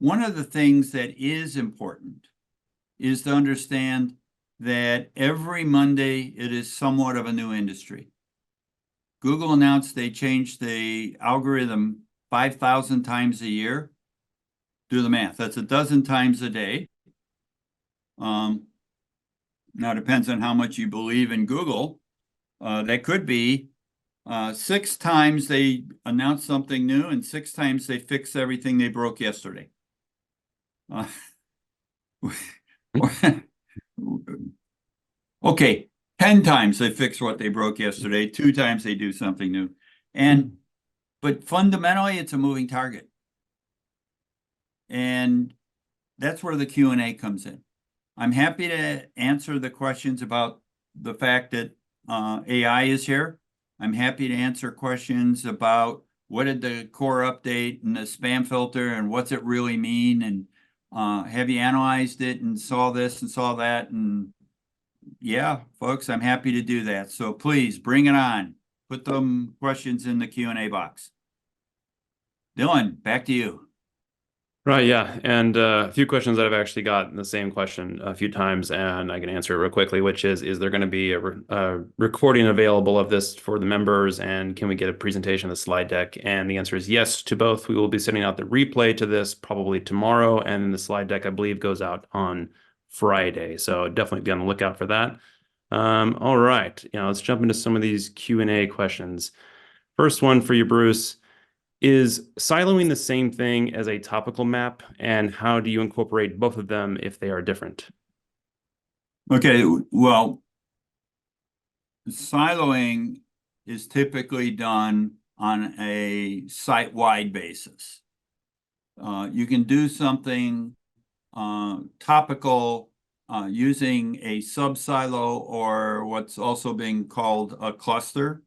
of the things that is important is to understand that every Monday it is somewhat of a new industry. Google announced they changed the algorithm 5,000 times a year. Do the math. That's a dozen times a day. Now, it depends on how much you believe in Google. That could be 6 times they announce something new and 6 times they fix everything they broke yesterday. Okay, 10 times they fix what they broke yesterday, 2 times they do something new. But fundamentally, it's a moving target. And that's where the Q&A comes in. I'm happy to answer the questions about the fact that AI is here. I'm happy to answer questions about what did the core update and the spam filter and what's it really mean, and have you analyzed it and saw this and saw that, and yeah, folks, I'm happy to do that. So please bring it on. Put them questions in the Q&A box. Dylan, back to you. Right, yeah. And a few questions that I've actually gotten the same question a few times, and I can answer it real quickly, which is there going to be a recording available of this for the members, and can we get a presentation of the slide deck? And the answer is yes to both. We will be sending out the replay to this probably tomorrow, and the slide deck, I believe, goes out on Friday. So definitely be on the lookout for that. All right, let's jump into some of these Q&A questions. First one for you, Bruce. Is siloing the same thing as a topical map, and how do you incorporate both of them if they are different? Okay, well, siloing is typically done on a site-wide basis. You can do something topical using a sub-silo, or what's also being called a cluster.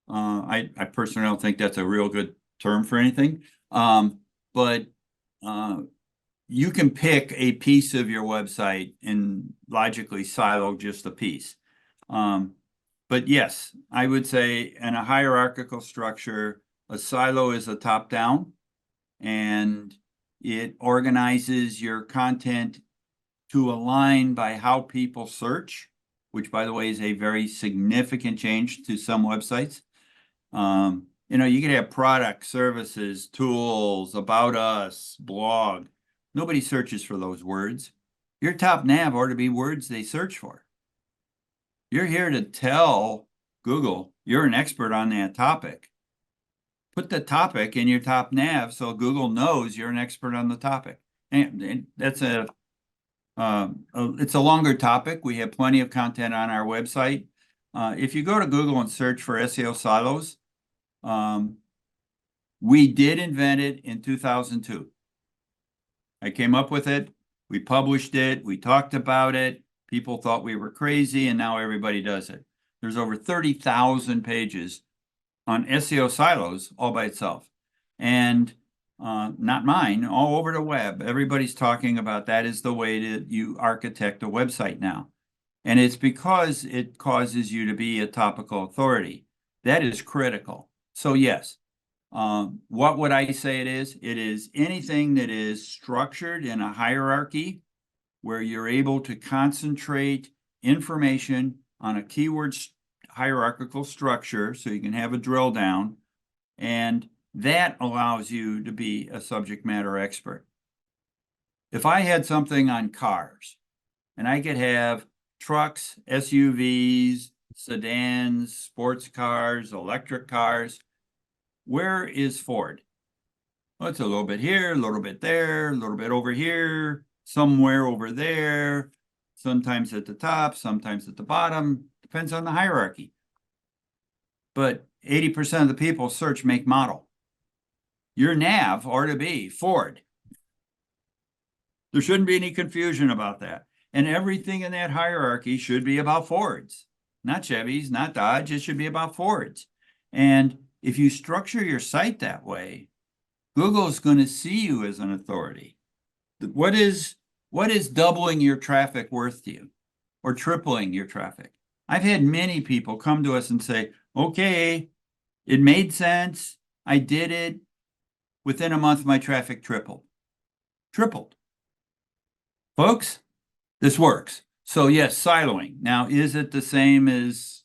I personally don't think that's a real good term for anything. But you can pick a piece of your website and logically silo just a piece. But yes, I would say in a hierarchical structure, a silo is a top-down, and it organizes your content to align by how people search, which, by the way, is a very significant change to some websites. You could have products, services, tools, about us, blog. Nobody searches for those words. Your top nav ought to be words they search for. You're here to tell Google, you're an expert on that topic. Put the topic in your top nav so Google knows you're an expert on the topic. And that's it's a longer topic. We have plenty of content on our website. If you go to Google and search for SEO silos, we did invent it in 2002. I came up with it. We published it. We talked about it. People thought we were crazy, and now everybody does it. There's over 30,000 pages on SEO silos all by itself. And not mine, all over the web. Everybody's talking about that is the way that you architect a website now. And it's because it causes you to be a topical authority. That is critical. So yes, what would I say it is? It is anything that is structured in a hierarchy where you're able to concentrate information on a keyword hierarchical structure so you can have a drill down, and that allows you to be a subject matter expert. If I had something on cars and I could have trucks, SUVs, sedans, sports cars, electric cars, where is Ford? Well, it's a little bit here, a little bit there, a little bit over here, somewhere over there, sometimes at the top, sometimes at the bottom, depends on the hierarchy. But 80% of the people search make model. Your nav ought to be Ford. There shouldn't be any confusion about that. And everything in that hierarchy should be about Fords, not Chevys, not Dodge. It should be about Fords. And if you structure your site that way, Google is going to see you as an authority. What is doubling your traffic worth to you, or tripling your traffic? I've had many people come to us and say, okay, it made sense. I did it. Within a month, my traffic tripled. Folks, this works. So yes, siloing. Now, is it the same as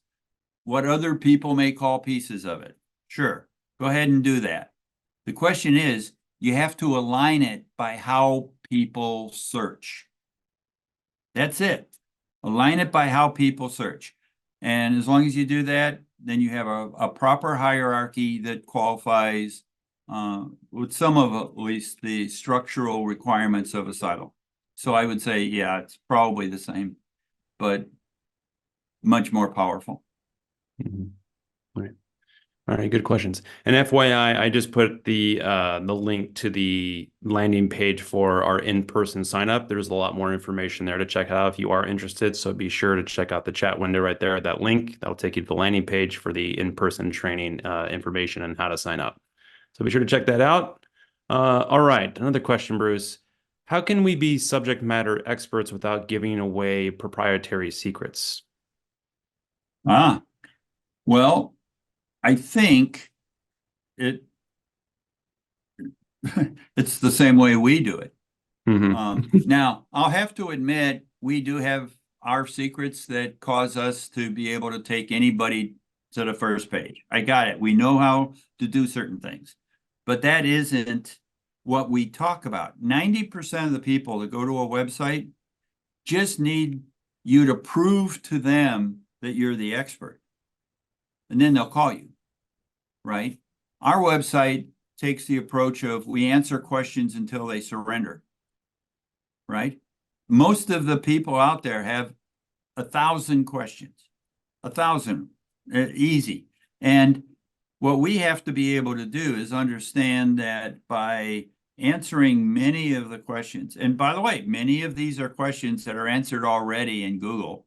what other people may call pieces of it? Sure, go ahead and do that. The question is, you have to align it by how people search. That's it. Align it by how people search. And as long as you do that, then you have a proper hierarchy that qualifies with some of at least the structural requirements of a silo. So I would say, yeah, it's probably the same, but much more powerful. Mm-hmm. Right. All right, good questions. And FYI, I just put the link to the landing page for our in-person sign up. There's a lot more information there to check out if you are interested. So be sure to check out the chat window right there, that link. That'll take you to the landing page for the in-person training information and how to sign up. So be sure to check that out. All right, another question, Bruce. How can we be subject matter experts without giving away proprietary secrets? Well, I think it's the same way we do it. Mm-hmm. Now, I'll have to admit, we do have our secrets that cause us to be able to take anybody to the first page. I got it. We know how to do certain things, but that isn't what we talk about. 90% of the people that go to a website just need you to prove to them that you're the expert, and then they'll call you, right? Our website takes the approach of we answer questions until they surrender, right? Most of the people out there have 1,000 questions, 1,000, easy. And what we have to be able to do is understand that by answering many of the questions, and by the way, many of these are questions that are answered already in Google.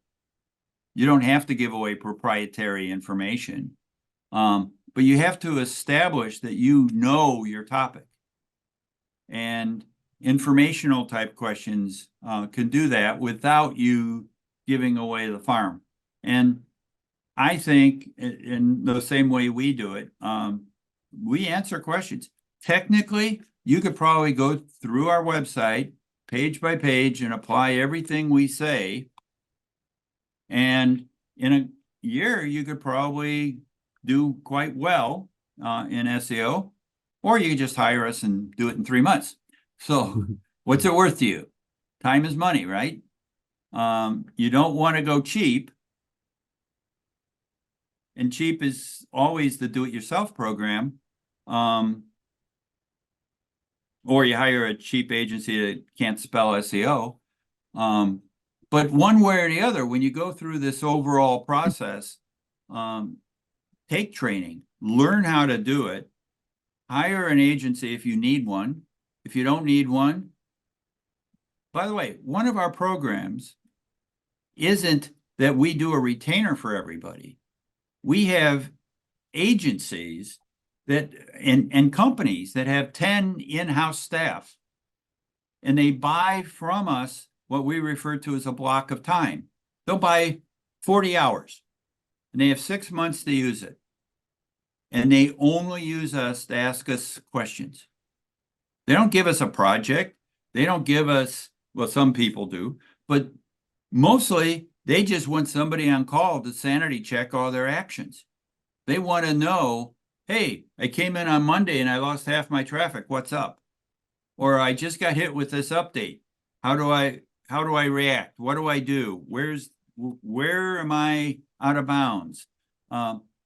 You don't have to give away proprietary information, but you have to establish that you know your topic. And informational type questions can do that without you giving away the farm. And I think in the same way we do it, we answer questions. Technically, you could probably go through our website page by page and apply everything we say. And in a year, you could probably do quite well in SEO, or you could just hire us and do it in 3 months. So what's it worth to you? Time is money, right? You don't want to go cheap. and cheap is always the do-it-yourself program. Or you hire a cheap agency that can't spell SEO. But one way or the other, when you go through this overall process, take training, learn how to do it, hire an agency if you need one. If you don't need one, by the way, one of our programs isn't that we do a retainer for everybody. We have agencies that and companies that have 10 in-house staff, and they buy from us what we refer to as a block of time. They'll buy 40 hours, and they have 6 months to use it. And they only use us to ask us questions. They don't give us a project. They don't give us, well, some people do, but mostly they just want somebody on call to sanity check all their actions. They want to know, hey, I came in on Monday and I lost half my traffic. What's up? Or I just got hit with this update. How do I react? What do I do? Where am I out of bounds?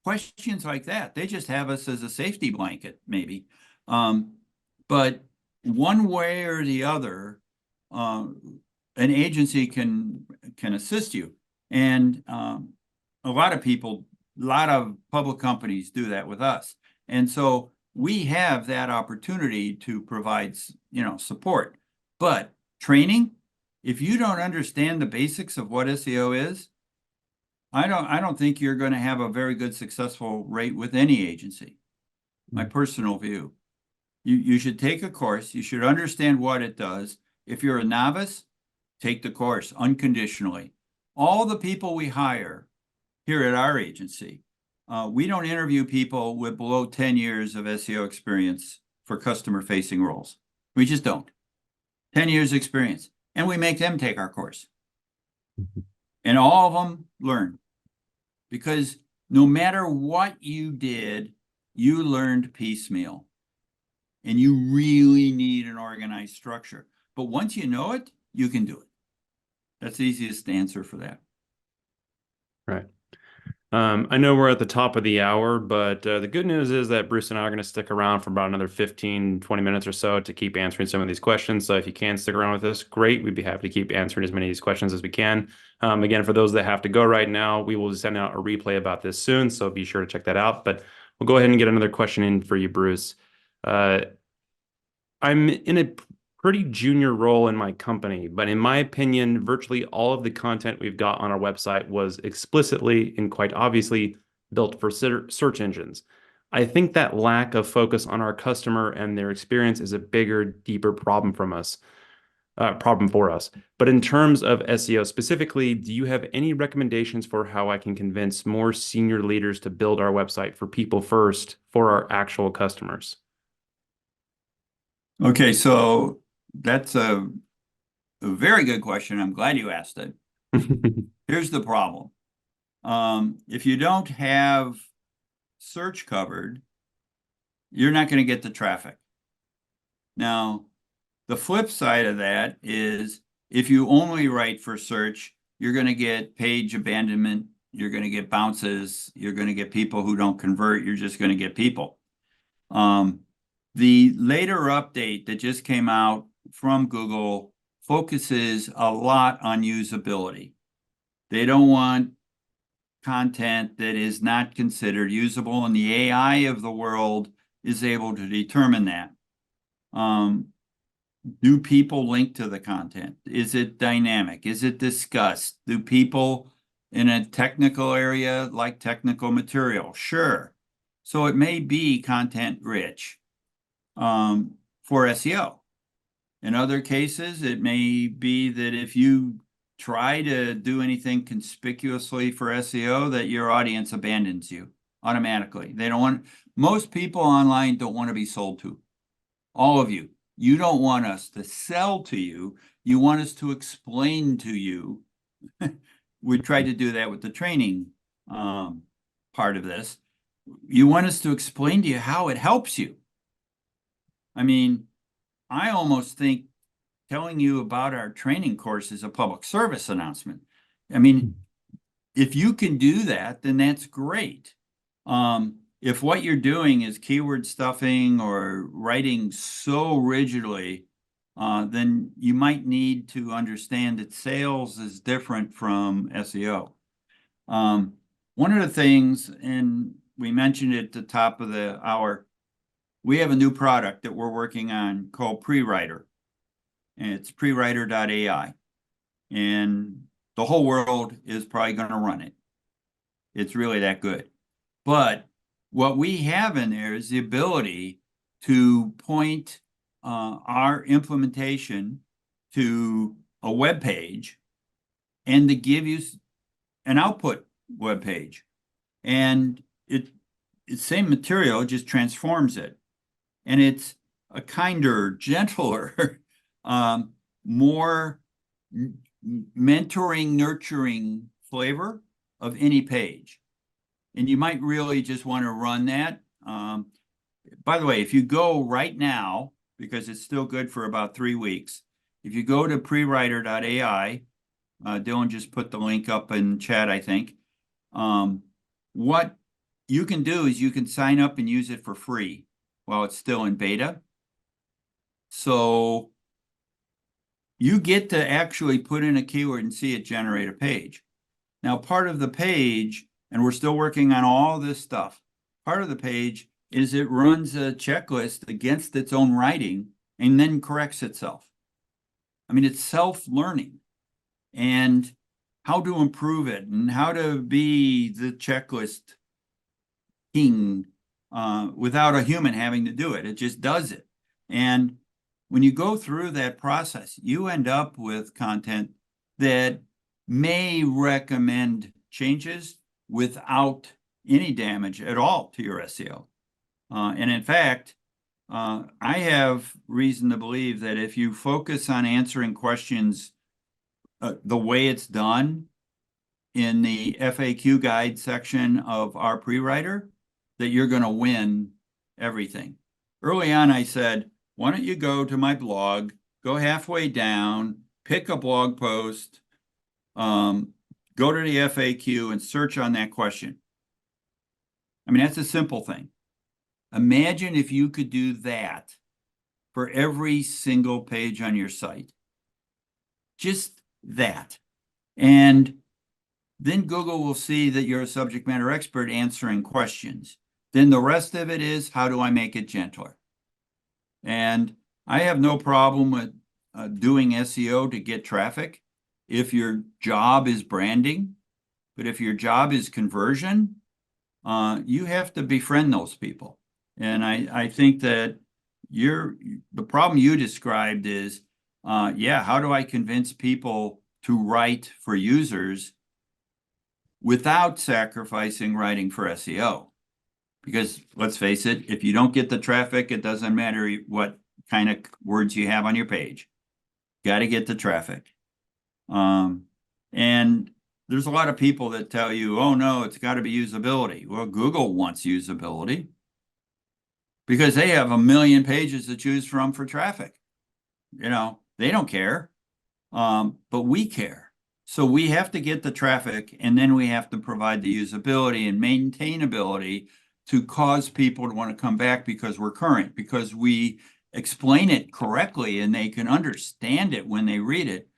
Questions like that. They just have us as a safety blanket, maybe. But one way or the other, an agency can assist you. And a lot of public companies do that with us. And so we have that opportunity to provide, support. But training, if you don't understand the basics of what SEO is, I don't think you're going to have a very good successful rate with any agency. My personal view. You should take a course. You should understand what it does. If you're a novice, take the course unconditionally. All the people we hire here at our agency, we don't interview people with below 10 years of SEO experience for customer-facing roles. We just don't. 10 years experience. And we make them take our course. And all of them learn. Because no matter what you did, you learned piecemeal. And you really need an organized structure. But once you know it, you can do it. That's the easiest answer for that. Right. I know we're at the top of the hour, but the good news is that Bruce and I are going to stick around for about another 15, 20 minutes or so to keep answering some of these questions. So if you can stick around with us, great. We'd be happy to keep answering as many of these questions as we can. Again, for those that have to go right now, we will send out a replay about this soon, so be sure to check that out. But we'll go ahead and get another question in for you, Bruce. I'm in a pretty junior role in my company, but in my opinion, virtually all of the content we've got on our website was explicitly and quite obviously built for search engines. I think that lack of focus on our customer and their experience is a bigger, deeper problem for us. But in terms of SEO specifically, do you have any recommendations for how I can convince more senior leaders to build our website for people first, for our actual customers? Okay, so that's a very good question. I'm glad you asked it. Here's the problem. If you don't have search covered, you're not going to get the traffic. Now, the flip side of that is if you only write for search, you're going to get page abandonment, you're going to get bounces, you're going to get people who don't convert, you're just going to get people. The later update that just came out from Google focuses a lot on usability. They don't want content that is not considered usable, and the AI of the world is able to determine that. Do people link to the content? Is it dynamic? Is it discussed? Do people in a technical area like technical material? Sure. So it may be content rich for SEO. In other cases, it may be that if you try to do anything conspicuously for SEO, that your audience abandons you automatically. They don't want, most people online don't want to be sold to. All of you. You don't want us to sell to you. You want us to explain to you. We tried to do that with the training part of this. You want us to explain to you how it helps you. I mean, I almost think telling you about our training course is a public service announcement. I mean, if you can do that, then that's great. If what you're doing is keyword stuffing or writing so rigidly, then you might need to understand that sales is different from SEO. One of the things, and we mentioned it at the top of the hour, we have a new product that we're working on called Pre-Writer, and it's prewriter.ai. And the whole world is probably going to run it. It's really that good. But what we have in there is the ability to point our implementation to a web page and to give you an output web page. And it's the same material, just transforms it. And it's a kinder, gentler, more mentoring, nurturing flavor of any page. And you might really just want to run that. By the way, if you go right now, because it's still good for about 3 weeks, if you go to prewriter.ai, Dylan just put the link up in chat, I think. What you can do is you can sign up and use it for free while it's still in beta. So you get to actually put in a keyword and see it generate a page. Now, part of the page, and we're still working on all this stuff, part of the page is it runs a checklist against its own writing and then corrects itself. I mean, it's self-learning and how to improve it and how to be the checklist king without a human having to do it. It just does it. And when you go through that process, you end up with content that may recommend changes without any damage at all to your SEO. And in fact, I have reason to believe that if you focus on answering questions the way it's done in the FAQ guide section of our pre-writer, that you're going to win everything. Early on, I said, why don't you go to my blog, go halfway down, pick a blog post, go to the FAQ and search on that question. I mean, that's a simple thing. Imagine if you could do that for every single page on your site. Just that. And then Google will see that you're a subject matter expert answering questions. Then the rest of it is, how do I make it gentler? And I have no problem with doing SEO to get traffic if your job is branding. But if your job is conversion, you have to befriend those people. And I think that the problem you described is, how do I convince people to write for users without sacrificing writing for SEO? Because let's face it, if you don't get the traffic, it doesn't matter what kind of words you have on your page. Got to get the traffic. And there's a lot of people that tell you, oh no, it's got to be usability. Well, Google wants usability because they have 1 million pages to choose from for traffic. You know, they don't care, but we care. So we have to get the traffic, and then we have to provide the usability and maintainability to cause people to want to come back because we're current, because we explain it correctly and they can understand it when they read it.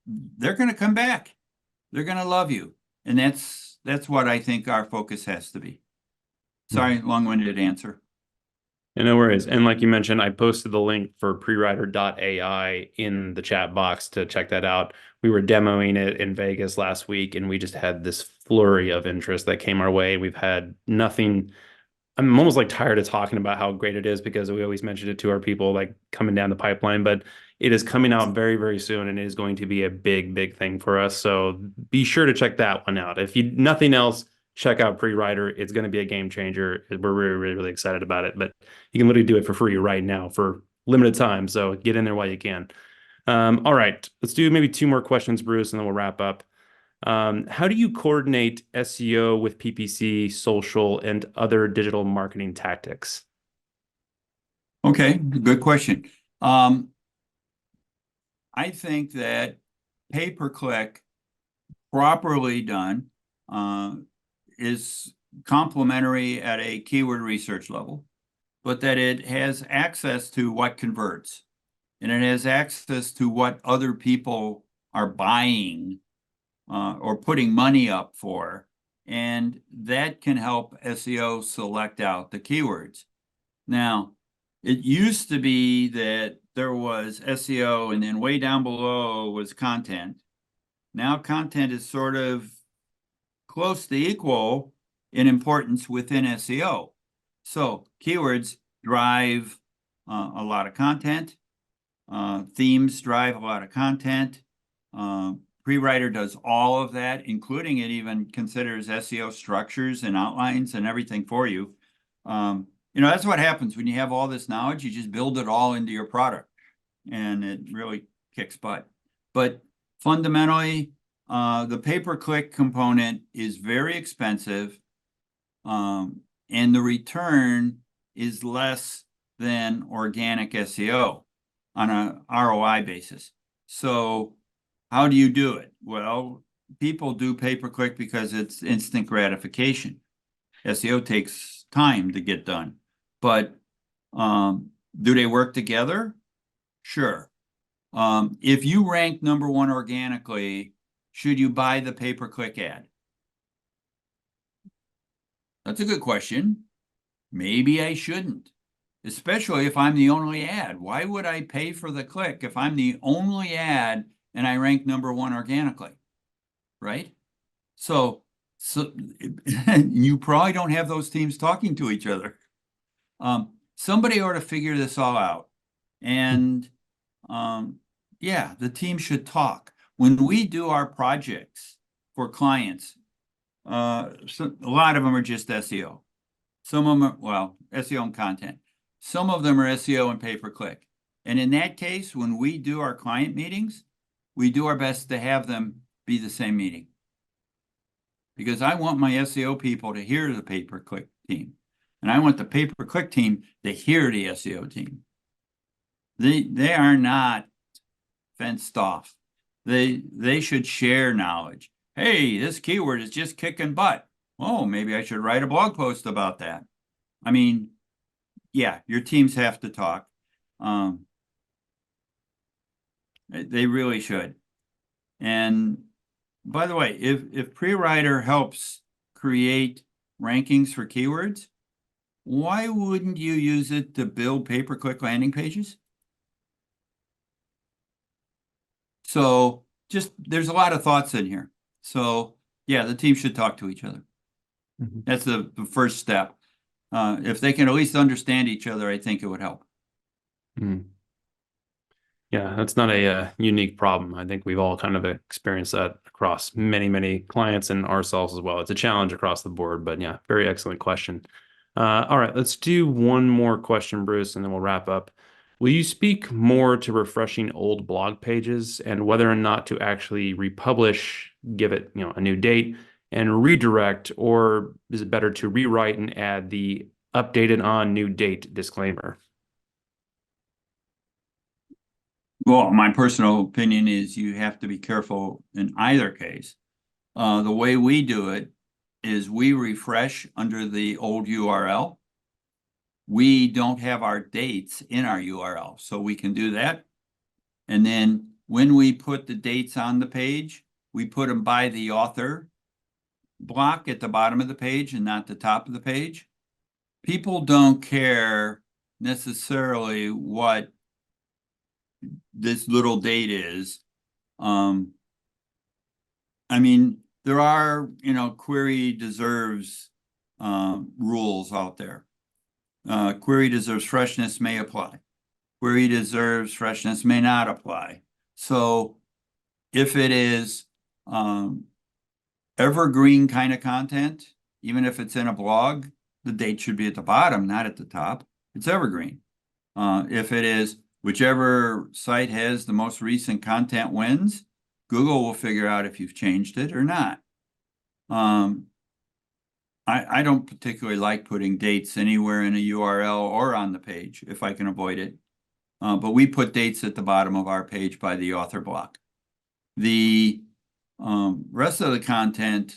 They're going to come back. They're going to love you. And that's what I think our focus has to be. Sorry, long-winded answer. And no worries. And like you mentioned, I posted the link for prewriter.ai in the chat box to check that out. We were demoing it in Vegas last week, and we just had this flurry of interest that came our way. We've had nothing. I'm almost like tired of talking about how great it is because we always mention it to our people like coming down the pipeline, but it is coming out very, very soon and it is going to be a big, big thing for us. So be sure to check that one out. If you nothing else, check out Pre-Writer. It's going to be a game changer. We're really, really, really excited about it, but you can literally do it for free right now for limited time. So get in there while you can. All right, let's do maybe 2 more questions, Bruce, and then we'll wrap up. How do you coordinate SEO with PPC, social, and other digital marketing tactics? Okay, good question. I think that pay-per-click properly done is complementary at a keyword research level, but that it has access to what converts, and it has access to what other people are buying or putting money up for, and that can help SEO select out the keywords. Now, it used to be that there was SEO and then way down below was content. Now content is sort of close to equal in importance within SEO. So keywords drive a lot of content. Themes drive a lot of content. Pre-writer does all of that, including it even considers SEO structures and outlines and everything for you. That's what happens when you have all this knowledge. You just build it all into your product, and it really kicks butt. But fundamentally, the pay-per-click component is very expensive, and the return is less than organic SEO on a ROI basis. So how do you do it? Well, people do pay-per-click because it's instant gratification. SEO takes time to get done. But do they work together? Sure. If you rank number one organically, should you buy the pay-per-click ad? That's a good question. Maybe I shouldn't, especially if I'm the only ad. Why would I pay for the click if I'm the only ad and I rank number one organically, right? So you probably don't have those teams talking to each other. Somebody ought to figure this all out. And yeah, the team should talk. When we do our projects for clients, so a lot of them are just SEO. Some of them are, well, SEO and content. Some of them are SEO and pay-per-click. And in that case, when we do our client meetings, we do our best to have them be the same meeting. Because I want my SEO people to hear the pay-per-click team. And I want the pay-per-click team to hear the SEO team. They are not fenced off. They should share knowledge. Hey, this keyword is just kicking butt. Oh, maybe I should write a blog post about that. I mean, yeah, your teams have to talk. They really should. And by the way, if pre-writer helps create rankings for keywords, why wouldn't you use it to build pay-per-click landing pages? So just, there's a lot of thoughts in here. So yeah, the team should talk to each other. Mm-hmm. That's the first step. If they can at least understand each other, I think it would help. Mm. Yeah, that's not a unique problem. I think we've all kind of experienced that across many, many clients and ourselves as well. It's a challenge across the board, but yeah, very excellent question. All right, let's do one more question, Bruce, and then we'll wrap up. Will you speak more to refreshing old blog pages and whether or not to actually republish, give it, a new date and redirect, or is it better to rewrite and add the updated on new date disclaimer? Well, my personal opinion is you have to be careful in either case. The way we do it is we refresh under the old URL. We don't have our dates in our URL, so we can do that. And then when we put the dates on the page, we put them by the author block at the bottom of the page and not the top of the page. People don't care necessarily what this little date is. I mean, there are, query deserves rules out there. Query deserves freshness may apply. Query deserves freshness may not apply. So if it is evergreen kind of content, even if it's in a blog, the date should be at the bottom, not at the top. It's evergreen. If it is whichever site has the most recent content wins, Google will figure out if you've changed it or not. I don't particularly like putting dates anywhere in a URL or on the page if I can avoid it. But we put dates at the bottom of our page by the author block. The Rest of the content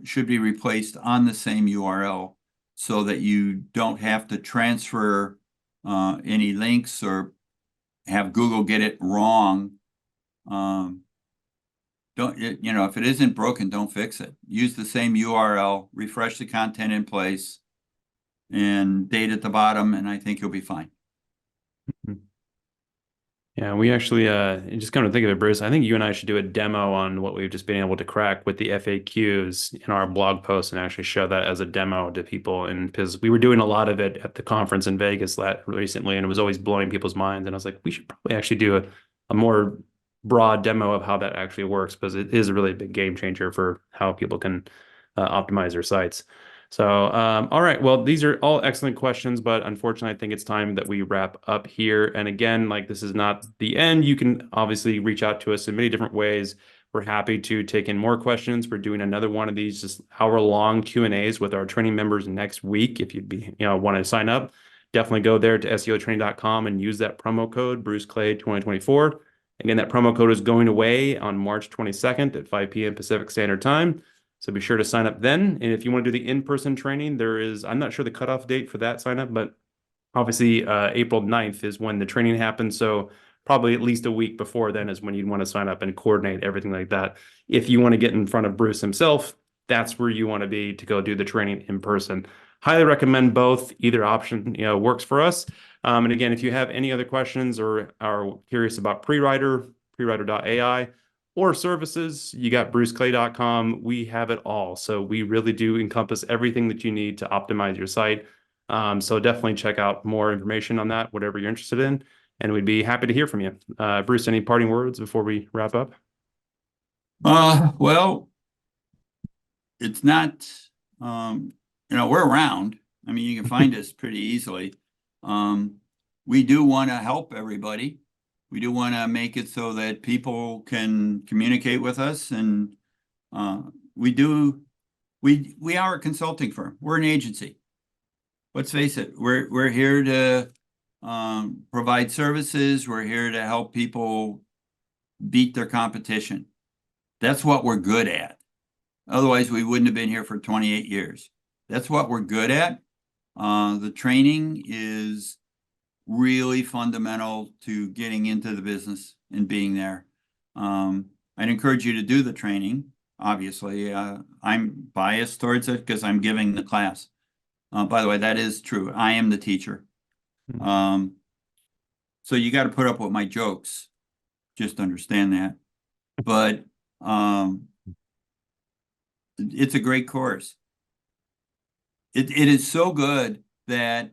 should be replaced on the same URL so that you don't have to transfer any links or have Google get it wrong. If it isn't broken, don't fix it. Use the same URL, refresh the content in place, and date at the bottom, and I think you'll be fine. Yeah, we actually, just come to think of it, Bruce, I think you and I should do a demo on what we've just been able to crack with the FAQs in our blog post and actually show that as a demo to people. And because we were doing a lot of it at the conference in Vegas recently, and it was always blowing people's minds. And I was like, we should probably actually do a more broad demo of how that actually works, because it is a really big game changer for how people can optimize their sites. So, all right. Well, these are all excellent questions, but unfortunately, I think it's time that we wrap up here. And again, like, this is not the end. You can obviously reach out to us in many different ways. We're happy to take in more questions. We're doing another one of these just hour-long Q&As with our training members next week. If you'd be, want to sign up, definitely go there to seotraining.com and use that promo code Bruce Clay 2024. Again, that promo code is going away on March 22nd at 5 p.m. Pacific Standard Time. So be sure to sign up then. And if you want to do the in-person training, I'm not sure the cutoff date for that sign up, but obviously April 9th is when the training happens. So probably at least a week before then is when you'd want to sign up and coordinate everything like that. If you want to get in front of Bruce himself, that's where you want to be to go do the training in person. Highly recommend both. Either option, works for us. And again, if you have any other questions or are curious about prewriter.ai, or services, you got bruceclay.com. We have it all. So we really do encompass everything that you need to optimize your site. So definitely check out more information on that, whatever you're interested in, and we'd be happy to hear from you. Bruce, any parting words before we wrap up? Well, it's not, we're around. I mean, you can find us pretty easily. We do want to help everybody. We do want to make it so that people can communicate with us, and we are a consulting firm. We're an agency. Let's face it, we're here to provide services. We're here to help people beat their competition. That's what we're good at. Otherwise, we wouldn't have been here for 28 years. That's what we're good at. The training is really fundamental to getting into the business and being there. I'd encourage you to do the training. Obviously, I'm biased towards it because I'm giving the class. By the way, that is true. I am the teacher. So you got to put up with my jokes. Just understand that. But it's a great course. It is so good that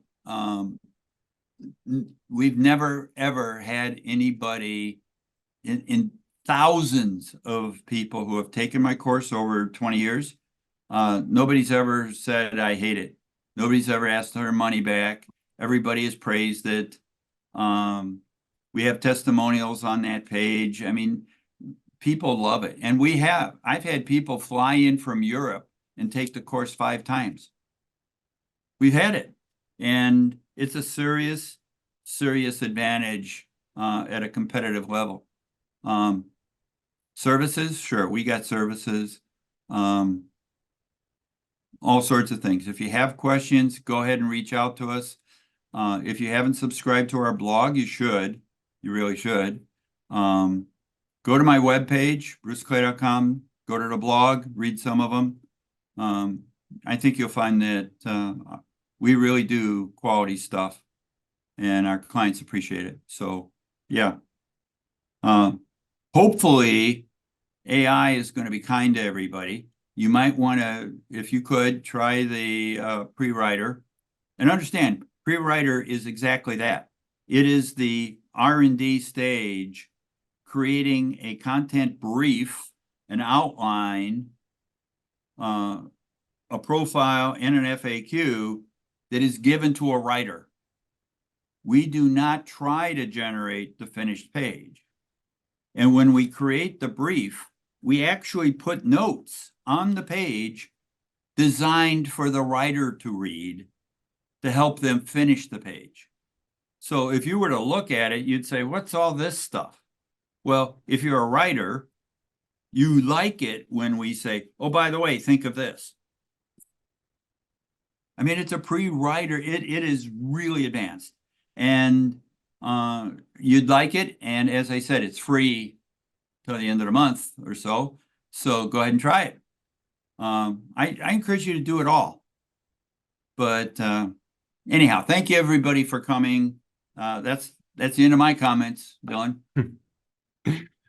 we've never, ever had anybody in thousands of people who have taken my course over 20 years. Nobody's ever said, I hate it. Nobody's ever asked their money back. Everybody has praised it. We have testimonials on that page. I mean, people love it. And I've had people fly in from Europe and take the course 5 times. We've had it. And it's a serious advantage at a competitive level. Services, sure, we got services, all sorts of things. If you have questions, go ahead and reach out to us. If you haven't subscribed to our blog, you should. You really should. Go to my webpage, bruceclay.com, go to the blog, read some of them. I think you'll find that we really do quality stuff, and our clients appreciate it. So, yeah. Hopefully, AI is going to be kind to everybody. You might want to, if you could, try the pre-writer. And understand, pre-writer is exactly that. It is the R&D stage, creating a content brief, an outline, a profile, and an FAQ that is given to a writer. We do not try to generate the finished page. And when we create the brief, we actually put notes on the page designed for the writer to read to help them finish the page. So if you were to look at it, you'd say, what's all this stuff? Well, if you're a writer, you like it when we say, oh, by the way, think of this. I mean, it's a pre-writer. It is really advanced, and you'd like it. And as I said, it's free till the end of the month or so. So go ahead and try it. I encourage you to do it all. But anyhow, thank you everybody for coming. That's the end of my comments, Dylan.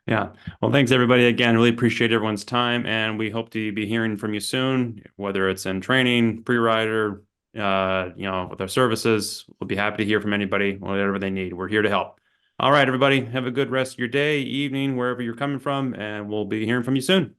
Yeah. Well, thanks everybody again. Really appreciate everyone's time, and we hope to be hearing from you soon, whether it's in training, pre-writer, with our services. We'll be happy to hear from anybody, whatever they need. We're here to help. All right, everybody, have a good rest of your day, evening, wherever you're coming from, and we'll be hearing from you soon.